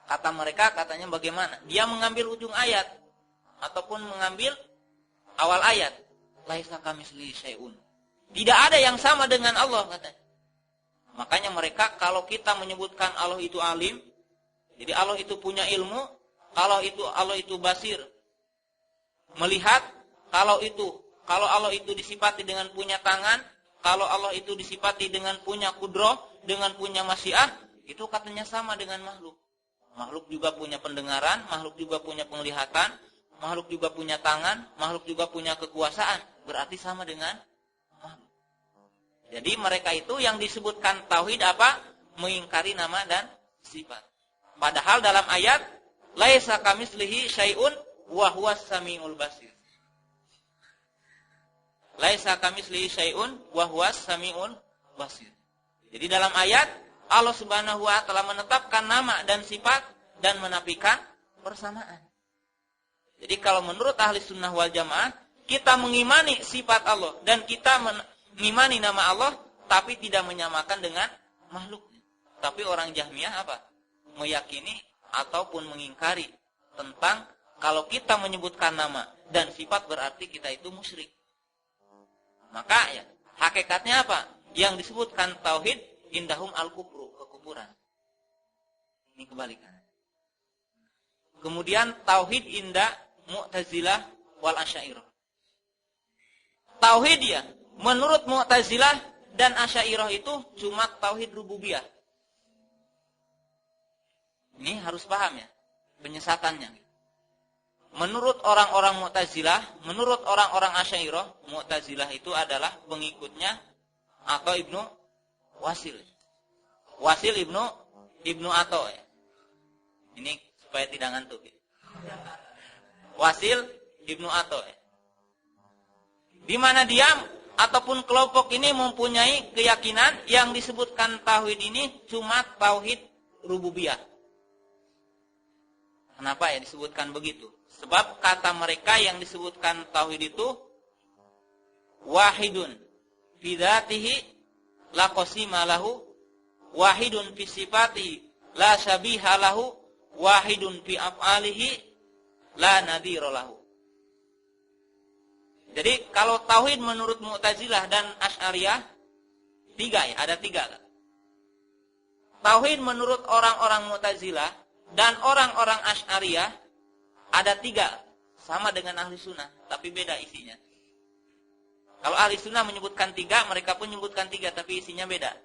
S1: Kata mereka katanya bagaimana? Dia mengambil ujung ayat ataupun mengambil awal ayat. Laisa kamitslihi syai'un. Tidak ada yang sama dengan Allah katanya. Makanya mereka kalau kita menyebutkan Allah itu alim, jadi Allah itu punya ilmu, kalau Allah itu basir, melihat, kalau Allah itu disifati dengan punya tangan, kalau Allah itu disifati dengan punya kudroh, dengan punya masyiah, itu katanya sama dengan makhluk. Makhluk juga punya pendengaran, makhluk juga punya penglihatan, makhluk juga punya tangan, makhluk juga punya kekuasaan, berarti sama dengan makhluk. Jadi mereka itu yang disebutkan tauhid apa? Mengingkari nama dan sifat. Padahal dalam ayat Laisa kamitslihi syai'un wa huwas samiul basir. Laisa kamitslihi syai'un wa huwas samiul basir. Jadi dalam ayat Allah Subhanahu wa taala menetapkan nama dan sifat dan menafikan persamaan. Jadi kalau menurut ahli sunnah wal jamaah, kita mengimani sifat Allah dan kita mengimani nama Allah, tapi tidak menyamakan dengan makhluknya. Tapi orang Jahmiyah apa? Meyakini ataupun mengingkari tentang kalau kita menyebutkan nama dan sifat berarti kita itu musyrik. Maka ya, hakikatnya apa? Yang disebutkan tauhid indahum al-kufru, kekufuran. Ini kebalikannya. Kemudian tauhid indah Mu'tazilah wal Asy'ariyah. Tauhid ya, menurut Mu'tazilah dan Asy'ariyah itu cuma tauhid rububiyah. Ini harus paham ya, penyesatannya. Menurut orang-orang Mu'tazilah, menurut orang-orang Asy'ariyah, Mu'tazilah itu adalah pengikutnya atau Ibnu Wasil. Wasil Ibnu Ato ya. Ini supaya tidak ngantuk ya. Wasil Ibnu Ato ya. Di mana dia ataupun kelompok ini mempunyai keyakinan yang disebutkan tauhid ini cuma tauhid rububiyah. Kenapa ya disebutkan begitu? Sebab kata mereka yang disebutkan tauhid itu wahidun fi dzatihi la qasima lahu, wahidun fi sifatihi la syabiha lahu, wahidun fi af'alihi la nadhira lahu. Jadi kalau tauhid menurut Mu'tazilah dan Asy'ariyah tiga ya, ada tiga. Tauhid menurut orang-orang Mu'tazilah dan orang-orang Asy'ariyah ada tiga, sama dengan ahli sunnah, tapi beda isinya. Kalau ahli sunnah menyebutkan tiga, mereka pun menyebutkan tiga, tapi isinya beda.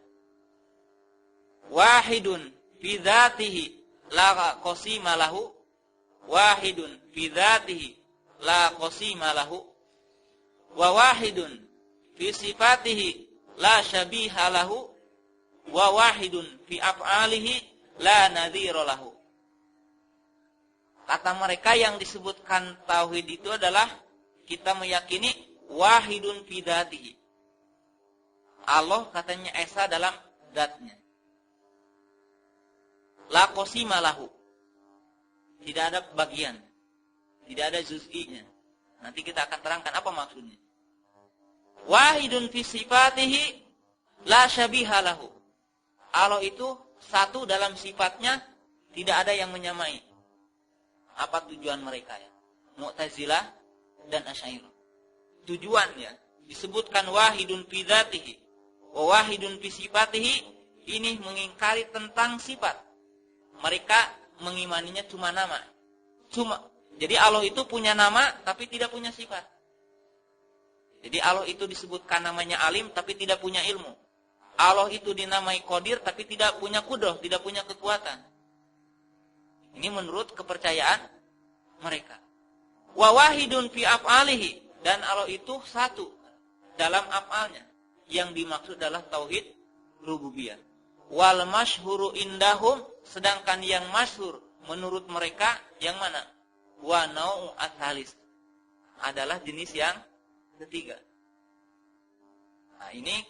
S1: Wahidun fi dzatihi la qasima lahu, wahidun fi dzatihi la qasima lahu, wa wahidun fi sifatihi la syabiha lahu, wa wahidun fi af'alihi la nadhira lahu. Kata mereka yang disebutkan tauhid itu adalah kita meyakini wahidun fi dzatihi. Allah katanya esa dalam zatnya. La qasima lahu. Tidak ada bagian. Tidak ada juz'inya. Nanti kita akan terangkan apa maksudnya. Wahidun fi sifatihi la syabiha lahu. Allah itu satu dalam sifatnya, tidak ada yang menyamai. Apa tujuan mereka ya? Mu'tazilah dan Asy'ariyah. Tujuannya disebutkan wahidun fi dzatihi wa wahidun fi sifatihi, ini mengingkari tentang sifat. Mereka mengimaninya cuma nama. Jadi Allah itu punya nama tapi tidak punya sifat. Jadi Allah itu disebutkan namanya alim tapi tidak punya ilmu. Allah itu dinamai qadir tapi tidak punya qudrah, tidak punya kekuatan. Ini menurut kepercayaan mereka. Wa wahidun fi af'alihi, dan Allah itu satu dalam af'alnya. Yang dimaksud adalah tauhid rububiyah. Wal masyhuru indahum, sedangkan yang masyhur menurut mereka yang mana? Wa nau'u ats-tsalis, adalah jenis yang ketiga. Nah, ini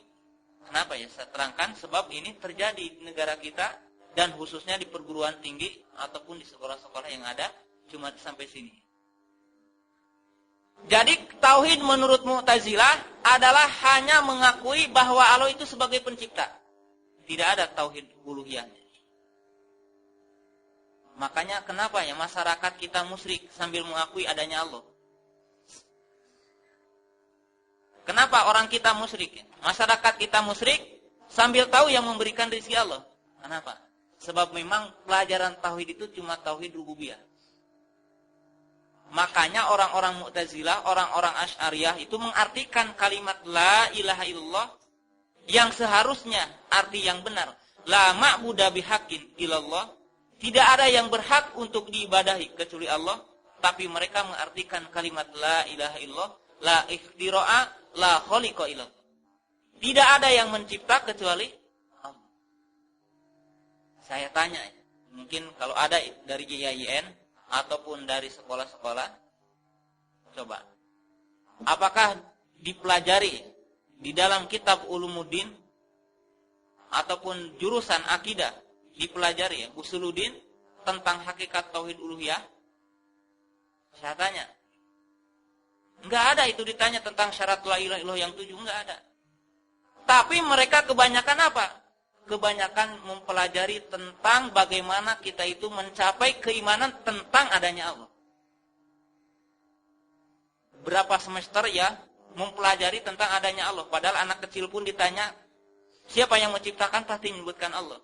S1: kenapa ya saya terangkan? Sebab ini terjadi di negara kita dan khususnya di perguruan tinggi ataupun di sekolah-sekolah yang ada, cuma sampai sini. Jadi tauhid menurut Mu'tazilah adalah hanya mengakui bahwa Allah itu sebagai pencipta. Tidak ada tauhid uluhiyahnya. Makanya kenapa ya masyarakat kita musyrik sambil mengakui adanya Allah? Kenapa orang kita musyrik? Masyarakat kita musyrik sambil tahu yang memberikan rezeki Allah. Kenapa? Sebab memang pelajaran tauhid itu cuma tauhid rububiyah. Makanya orang-orang Mu'tazilah, orang-orang Asy'ariyah itu mengartikan kalimat la ilaha illallah yang seharusnya arti yang benar. La ma'buda bihaqqin illallah. Tidak ada yang berhak untuk diibadahi kecuali Allah. Tapi mereka mengartikan kalimat la ilaha illallah, la ikhtira'a, la khaliqa illallah. Tidak ada yang mencipta kecuali Allah. Saya tanya, mungkin kalau ada dari YIN ataupun dari sekolah-sekolah? Coba. Apakah dipelajari di dalam kitab Ulumuddin ataupun jurusan akidah dipelajari ya, Usuluddin tentang hakikat tauhid uluhiyah? Saya tanya. Enggak ada itu ditanya tentang syarat la ilaha illallah yang 7, enggak ada. Tapi mereka kebanyakan apa? Kebanyakan mempelajari tentang bagaimana kita itu mencapai keimanan tentang adanya Allah. Berapa semester ya mempelajari tentang adanya Allah. Padahal anak kecil pun ditanya, siapa yang menciptakan, pasti menyebutkan Allah.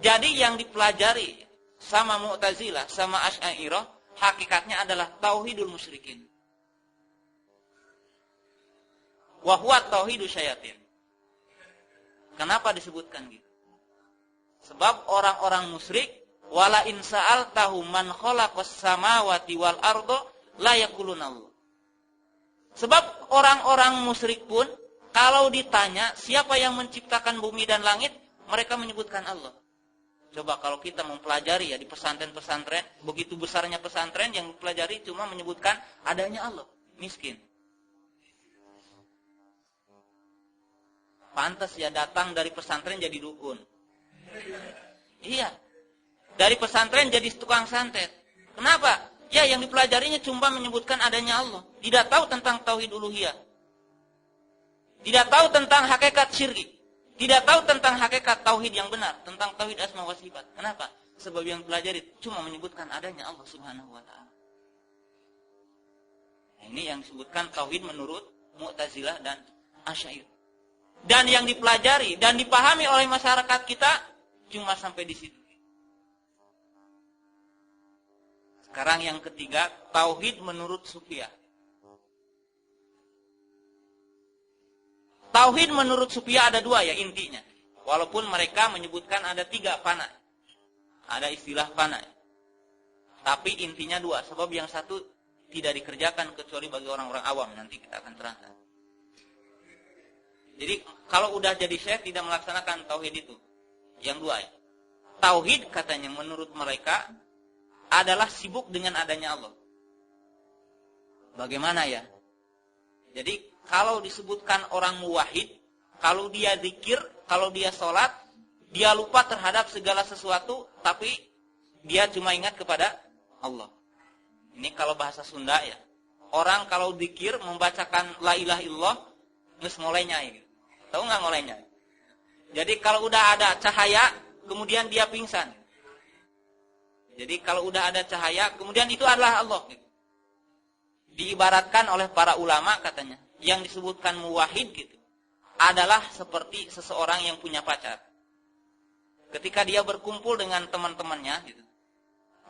S1: Jadi yang dipelajari sama Mu'tazilah, sama Asy'ariyah, hakikatnya adalah tauhidul musyrikin. Wa huwa tauhidus syayatin. Kenapa disebutkan gitu? Sebab orang-orang musyrik, wala in sa'altahu man khalaqas samawati wal arda la yaquluna Allah. Sebab orang-orang musyrik pun kalau ditanya siapa yang menciptakan bumi dan langit, mereka menyebutkan Allah. Coba kalau kita mempelajari ya di pesantren-pesantren, begitu besarnya pesantren yang dipelajari cuma menyebutkan adanya Allah, miskin. Pantas ya datang dari pesantren jadi dukun. Iya. Dari pesantren jadi tukang santet. Kenapa? Ya yang dipelajarinya cuma menyebutkan adanya Allah. Tidak tahu tentang tauhid uluhiyah. Tidak tahu tentang hakikat syirik. Tidak tahu tentang hakikat tauhid yang benar. Tentang tauhid asma wa sifat. Kenapa? Sebab yang pelajari cuma menyebutkan adanya Allah subhanahu wa ta'ala. Nah, ini yang disebutkan tauhid menurut Mu'tazilah dan Asy'ariyah. Dan yang dipelajari dan dipahami oleh masyarakat kita cuma sampai di situ. Sekarang yang ketiga, tauhid menurut Sufiyah. Tauhid menurut Sufiyah ada 2 ya intinya. Walaupun mereka menyebutkan ada 3 fana. Ada istilah fana. Tapi intinya 2. Sebab yang satu tidak dikerjakan kecuali bagi orang-orang awam. Nanti kita akan terangkan. Jadi kalau udah jadi syekh tidak melaksanakan tauhid itu. Yang 2 ya. Tauhid katanya menurut mereka adalah sibuk dengan adanya Allah. Bagaimana ya? Jadi kalau disebutkan orang muwahhid, kalau dia zikir, kalau dia sholat, dia lupa terhadap segala sesuatu, tapi dia cuma ingat kepada Allah. Ini kalau bahasa Sunda ya. Orang kalau zikir membacakan la ilaha illallah, nges ngolenya ini. Tahu nggak ngolenya? Jadi kalau udah ada cahaya, kemudian dia pingsan. Jadi kalau udah ada cahaya, kemudian itu adalah Allah. Diibaratkan oleh para ulama katanya, yang disebutkan muwahhid gitu, adalah seperti seseorang yang punya pacar. Ketika dia berkumpul dengan teman-temannya gitu,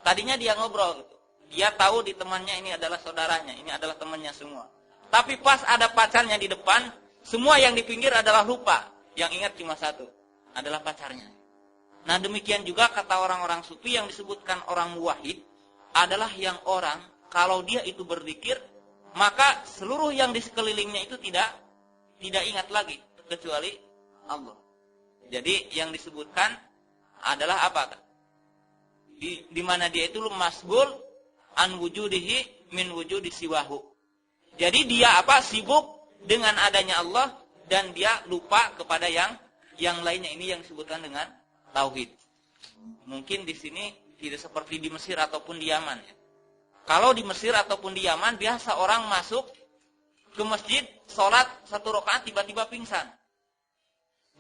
S1: tadinya dia ngobrol gitu, dia tahu di temannya ini adalah saudaranya, ini adalah temannya semua. Tapi pas ada pacarnya di depan, semua yang di pinggir adalah lupa. Yang ingat cuma satu, adalah pacarnya. Nah demikian juga kata orang-orang sufi yang disebutkan orang muwahhid adalah yang orang kalau dia itu berzikir, maka seluruh yang di sekelilingnya itu tidak ingat lagi kecuali Allah. Jadi yang disebutkan adalah apa? Di mana dia itu masgul an wujudihi min wujudi siwahu. Jadi dia apa? Sibuk dengan adanya Allah dan dia lupa kepada yang lainnya. Ini yang disebutkan dengan tauhid. Mungkin di sini tidak seperti di Mesir ataupun di Yaman ya. Kalau di Mesir ataupun di Yaman biasa orang masuk ke masjid, sholat 1 rakaat tiba-tiba pingsan.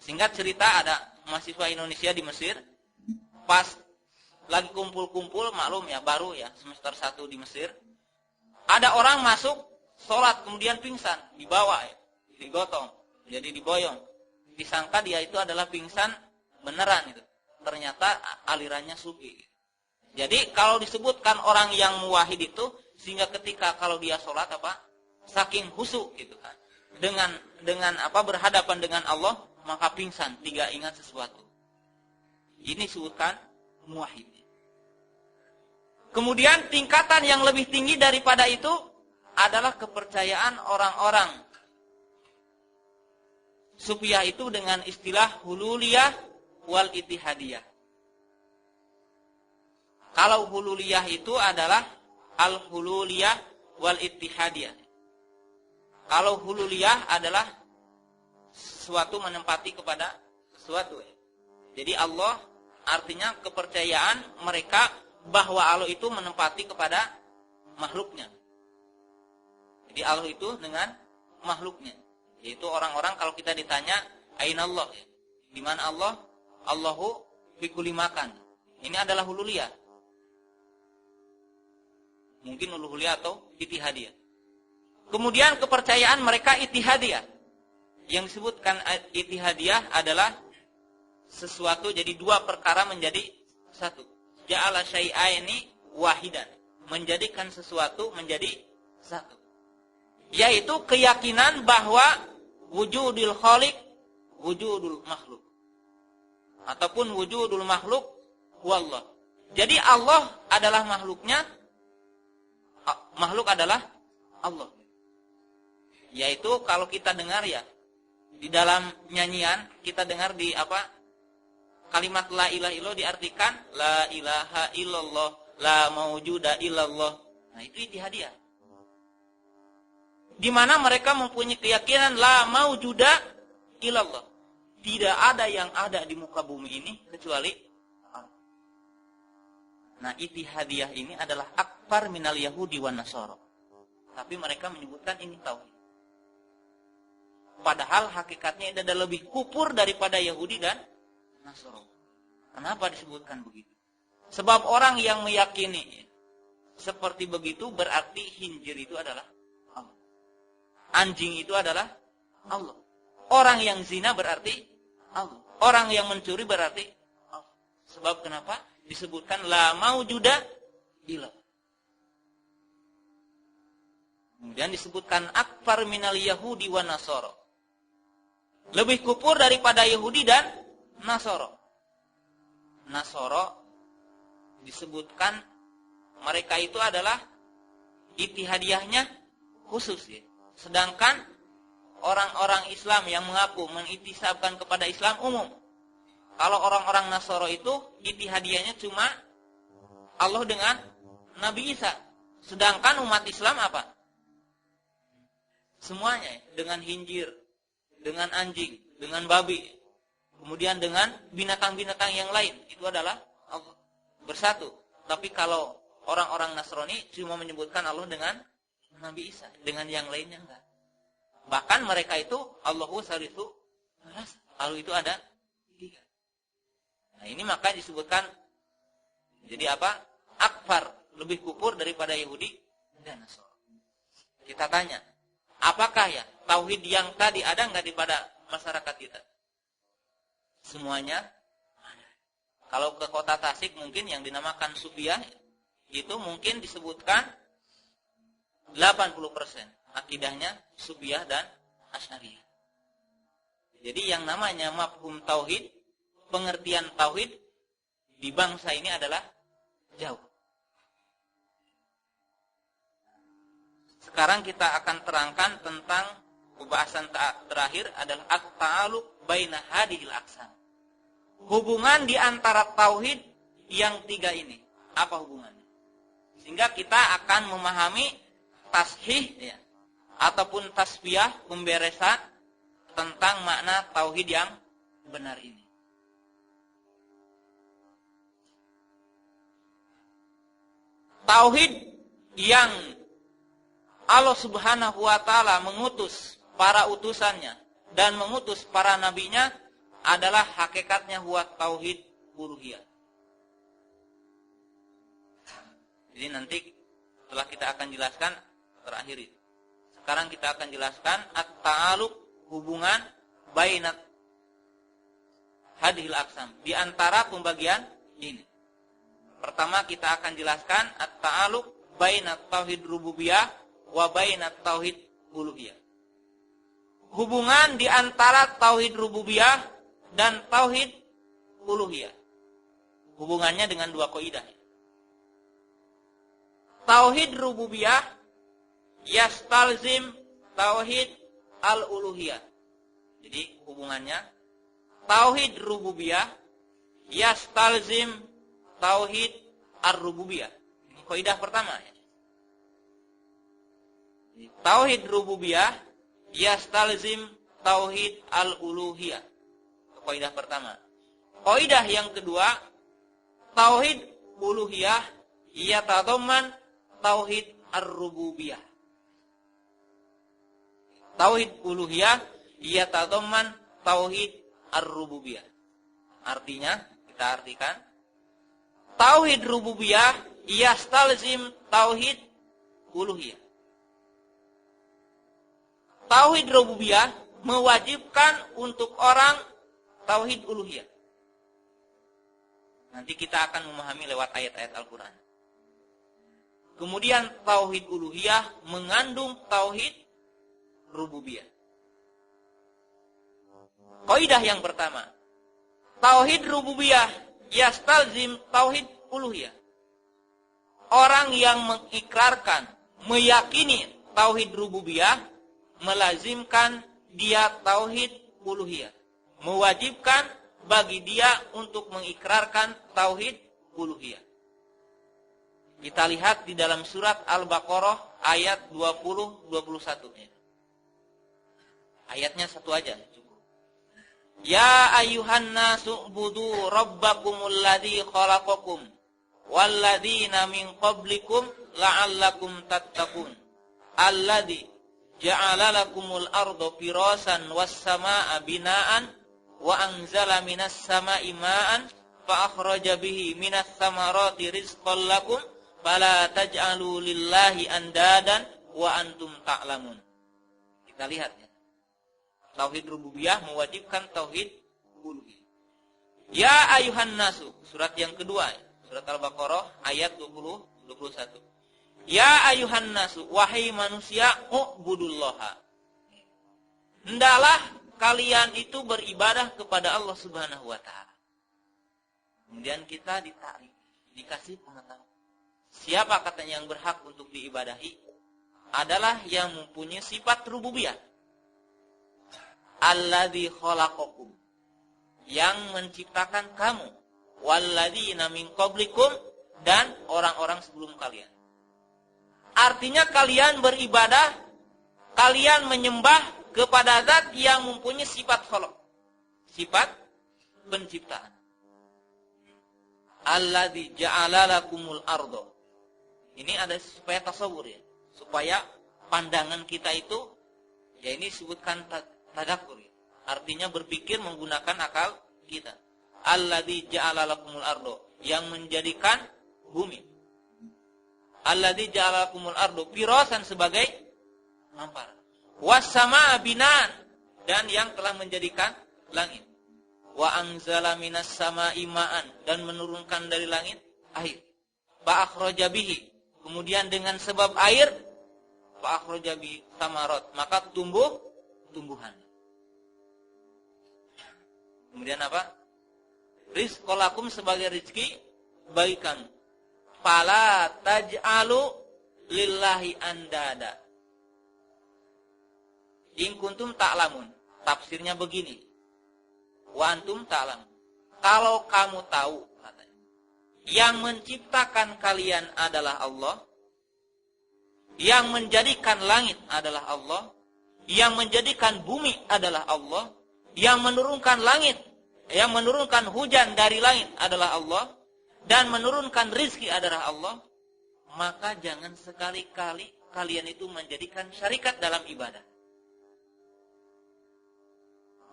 S1: Singkat cerita ada mahasiswa Indonesia di Mesir, pas lagi kumpul-kumpul, maklum ya baru ya semester 1 di Mesir, ada orang masuk sholat kemudian pingsan, dibawa ya, digotong, jadi diboyong. Disangka dia itu adalah pingsan beneran itu. Ternyata alirannya sufi. Jadi kalau disebutkan orang yang muwahhid itu, sehingga ketika kalau dia sholat apa, saking khusyuk gitu kan, dengan apa berhadapan dengan Allah, maka pingsan, tidak ingat sesuatu. Ini disebutkan muwahhid. Kemudian tingkatan yang lebih tinggi daripada itu adalah kepercayaan orang-orang Sufiyah itu dengan istilah hululiyah wal ittihadiyah. Kalau hululiyah itu adalah al-hululiyah wal ittihadiyah. Kalau hululiyah adalah sesuatu menempati kepada sesuatu. Jadi Allah artinya kepercayaan mereka bahwa Allah itu menempati kepada makhluknya. Jadi Allah itu dengan makhluknya. Yaitu orang-orang kalau kita ditanya, aina Allah? Di mana Allah? Allahu fi kulli makan. Ini adalah hululiyah. Mungkin uluhuliyah atau ittihadiyah. Kemudian kepercayaan mereka ittihadiyah. Yang disebutkan ittihadiyah adalah sesuatu jadi dua perkara menjadi satu. Ja'ala syai'aini wahidan. Menjadikan sesuatu menjadi satu. Yaitu keyakinan bahwa wujudul khaliq, wujudul makhluk. Ataupun wujudul makhluk huwallah. Jadi Allah adalah makhluknya, makhluk adalah Allah. Yaitu kalau kita dengar ya, di dalam nyanyian kita dengar di kalimat la ilaha illallah diartikan la ilaha illallah, la maujuda illallah. Nah, itu ittihadiyah. Di mana mereka mempunyai keyakinan la maujuda illallah. Tidak ada yang ada di muka bumi ini kecuali Allah. Nah, ittihadiyah ini adalah akbar minal yahudi wan nasara. Tapi mereka menyebutkan ini tauhid. Padahal hakikatnya ini adalah lebih kupur daripada Yahudi dan Nasara. Kenapa disebutkan begitu? Sebab orang yang meyakini seperti begitu berarti khinzir itu adalah Allah. Anjing itu adalah Allah. Orang yang zina berarti Allah. Orang yang mencuri berarti Allah. Sebab kenapa? Disebutkan la maujuda illa. Kemudian disebutkan akbar minal yahudi wan nasara. Lebih kufur daripada Yahudi dan Nasara. Nasara disebutkan mereka itu adalah ittihadiyahnya khusus ya. Sedangkan orang-orang Islam yang mengaku mengitisabkan kepada Islam umum. Kalau orang-orang Nasara itu ittihadiyahnya cuma Allah dengan Nabi Isa. Sedangkan umat Islam apa? Semuanya dengan khinzir, dengan anjing, dengan babi, kemudian dengan binatang-binatang yang lain. Itu adalah Allah bersatu. Tapi kalau orang-orang Nasrani cuma menyebutkan Allah dengan Nabi Isa, dengan yang lainnya enggak. Bahkan mereka itu Allahu salisu, Allah itu ada tiga. Nah, ini maka disebutkan jadi akbar, lebih kufur daripada Yahudi dan Nasrani. Kita tanya, apakah ya tauhid yang tadi ada enggak di pada masyarakat kita? Semuanya ada. Kalau ke kota Tasik mungkin yang dinamakan Sufiyah itu mungkin disebutkan 80% akidahnya Sufiyah dan Asy'ariyah. Jadi yang namanya mafhum tauhid, pengertian tauhid di bangsa ini adalah jauh. Sekarang kita akan terangkan tentang pembahasan terakhir adalah at-ta'aluq baina hadhil aqsam. Hubungan di antara tauhid yang tiga ini. Apa hubungannya? Sehingga kita akan memahami tashih ya, ataupun tasbiyah, pemberesan tentang makna tauhid yang benar ini. Tauhid yang Allah Subhanahu wa taala mengutus para utusannya dan mengutus para nabinya adalah hakikatnya huwa tauhid uluhiyah. Jadi nanti setelah kita akan jelaskan terakhir itu. Sekarang kita akan jelaskan at-ta'aluq, hubungan bainat hadhil aqsam, di antara pembagian ini. Pertama kita akan jelaskan at-ta'aluq bainat tauhid rububiyah wa bainat tauhid uluhiyah. Hubungan di antara tauhid rububiyah dan tauhid uluhiyah. Hubungannya dengan dua kaidah. Tauhid rububiyah yastalzim tauhid al-uluhiyah. Jadi hubungannya tauhid rububiyah yastalzim tauhid ar-rububiyah. Ini kaidah pertama. Tauhid rububiyah yastalzim tauhid al-uluhiyah. Kaidah pertama. Kaidah yang kedua, tauhid uluhiyah yatadamman tauhid ar-rububiyah. Tauhid uluhiyah yatadamman tauhid ar-rububiyah. Artinya, kita artikan, tauhid rububiyah yastalzim tauhid uluhiyah. Tauhid rububiyah mewajibkan untuk orang tauhid uluhiyah. Nanti kita akan memahami lewat ayat-ayat Al-Quran. Kemudian tauhid uluhiyah mengandung tauhid rububiyah. Kaidah yang pertama, tauhid rububiyah yastalzim tauhid uluhiyah. Orang yang mengikrarkan, meyakini tauhid rububiyah, melazimkan dia tauhid uluhiyah. Mewajibkan bagi dia untuk mengikrarkan tauhid uluhiyah. Kita lihat di dalam surat Al-Baqarah ayat 20-21. Ayatnya satu aja cukup. Ya ayyuhan nasu budu rabbakumul ladzi khalaqakum walladzina min qablikum la'allakum tattaqun. Alladzi ja'ala lakumul arda firasan was samaa'a binaan wa anzala minas samaa'i ma'an fa akhraja bihi minas samarati rizqan lakum fala taj'alu lillahi andadan wa antum ta'lamun. Kita lihat ya. Tauhid rububiyah mewajibkan tauhid uluhiyah. Ya ayuhan nasu, surat yang kedua, surat Al-Baqarah ayat 20-21. Ya ayuhan nasu, wahai manusia, u'budullaha. Hendaklah kalian itu beribadah kepada Allah Subhanahu wa taala. Kemudian kita ditarik, dikasih pengetahuan. Siapa katanya yang berhak untuk diibadahi? Adalah yang mempunyai sifat rububiyah. Alladzi khalaqakum, yang menciptakan kamu, walladzina min qablikum, dan orang-orang sebelum kalian. Artinya kalian beribadah, kalian menyembah kepada zat yang mempunyai sifat khalaq, sifat penciptaan. Alladzi ja'ala lakumul arda. Ini ada supaya tasawur ya, supaya pandangan kita itu ya ini disebutkan tadakkur ya. Artinya berpikir menggunakan akal kita. Alladzi ja'ala lakumul arda, yang menjadikan bumi. Alladzi ja'ala lakumul arda firasan sebagai hamparan. Was samaa'a binaan, dan yang telah menjadikan langit. Wa anzala minas samaa'i ma'an, dan menurunkan dari langit air. Fa akhraja bihi, kemudian dengan sebab air, fa akhraja bihi samarat, maka tumbuhan. Kemudian apa? Rizqalakum, sebagai rezeki bagi kamu. Fala taj'alu lillahi andada. In kuntum ta'lamun. Tafsirnya begini. Wa antum ta'lamun. Kalau kamu tahu, katanya, yang menciptakan kalian adalah Allah, yang menjadikan langit adalah Allah, yang menjadikan bumi adalah Allah, yang menurunkan langit, yang menurunkan hujan dari langit adalah Allah, dan menurunkan rizki adalah Allah, maka jangan sekali-kali kalian itu menjadikan syarikat dalam ibadah.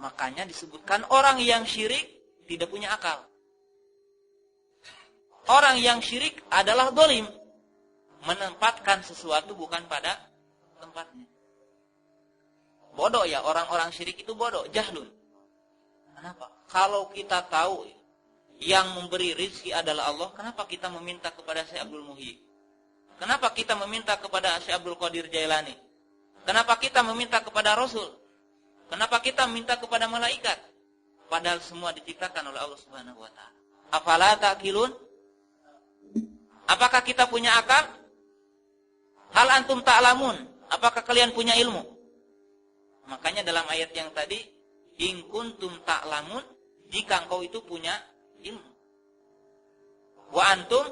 S1: Makanya disebutkan orang yang syirik tidak punya akal. Orang yang syirik adalah dolim, menempatkan sesuatu bukan pada tempatnya. Bodoh ya, orang-orang syirik itu bodoh, jahlun. Kenapa? Kalau kita tahu yang memberi rezeki adalah Allah, kenapa kita meminta kepada Syekh Abdul Muhyi? Kenapa kita meminta kepada Syekh Abdul Qadir Jailani? Kenapa kita meminta kepada Rasul? Kenapa kita minta kepada malaikat? Padahal semua diciptakan oleh Allah Subhanahu wa taala. Afala ta'qilun? Apakah kita punya akal? Hal antum ta'lamun? Apakah kalian punya ilmu? Makanya dalam ayat yang tadi, in kuntum ta'lamun, jika engkau itu punya ilmu. Wa antum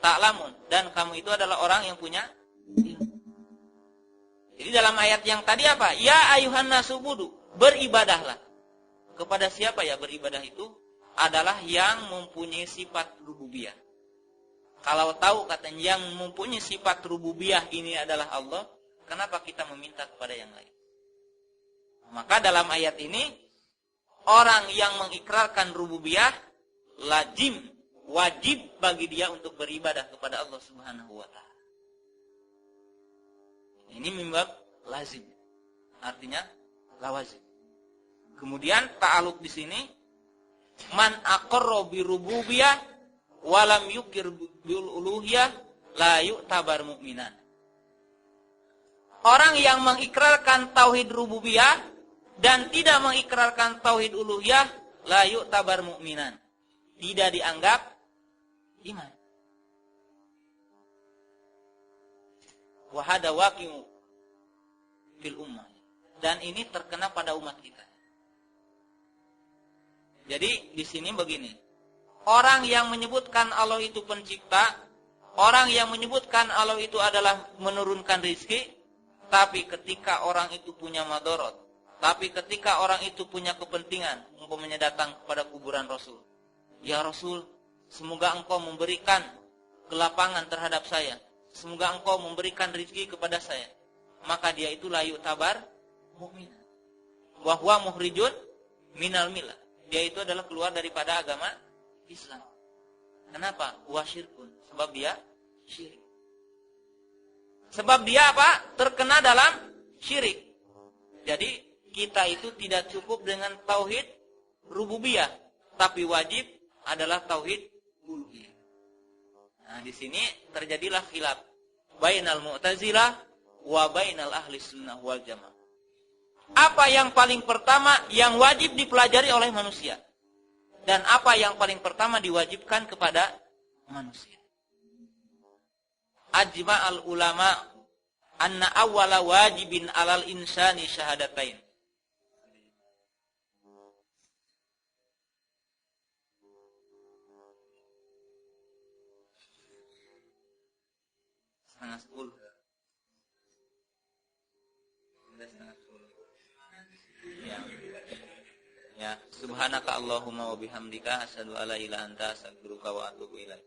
S1: ta'lamun, dan kamu itu adalah orang yang punya ilmu. Jadi dalam ayat yang tadi apa? Ya ayuhan nasubudu, beribadahlah. Kepada siapa ya beribadah itu? Adalah yang mempunyai sifat rububiyah. Kalau tahu katanya yang mempunyai sifat rububiyah ini adalah Allah, kenapa kita meminta kepada yang lain? Maka dalam ayat ini, orang yang mengikrarkan rububiyah, wajib bagi dia untuk beribadah kepada Allah Subhanahu wa ta'ala. Ini mimbab lazim. Artinya lawazim. Kemudian ta'aluk di sini, man aqarra bi rububiyah wa lam yukir bil uluhiyah la yu'tabar mu'minan. Orang yang mengikrarkan tauhid rububiyah dan tidak mengikrarkan tauhid uluhiyah la yu'tabar mu'minan. Tidak dianggap iman. Wa hada waqi'u fil ummah. Dan ini terkena pada umat kita. Jadi di sini begini. Orang yang menyebutkan Allah itu pencipta, orang yang menyebutkan Allah itu adalah menurunkan rizki, tapi ketika orang itu punya madorot, tapi ketika orang itu punya kepentingan, umpamanya datang kepada kuburan Rasul. Ya Rasul, semoga engkau memberikan kelapangan terhadap saya. Semoga engkau memberikan rizki kepada saya. Maka dia itu layu tabar mu'min. Wahwa muhrijun minal milah. Dia itu adalah keluar daripada agama Islam. Kenapa? Wasyirkun. Sebab dia syirik. Sebab dia apa? Terkena dalam syirik. Jadi kita itu tidak cukup dengan tauhid rububiyah, tapi wajib adalah tauhid uluhiyah. Nah, di sini terjadilah khilaf bainal Mu'tazilah wa bainal ahli sunnah wal jamaah. Apa yang paling pertama yang wajib dipelajari oleh manusia? Dan apa yang paling pertama diwajibkan kepada manusia? Ajma'al ulama anna awwala wajibin alal insani syahadatain. Setengah 10. Ya, subhanaka Allahumma wa bihamdika asyhadu alla ilaha illa anta astaghfiruka wa atubu ilaik.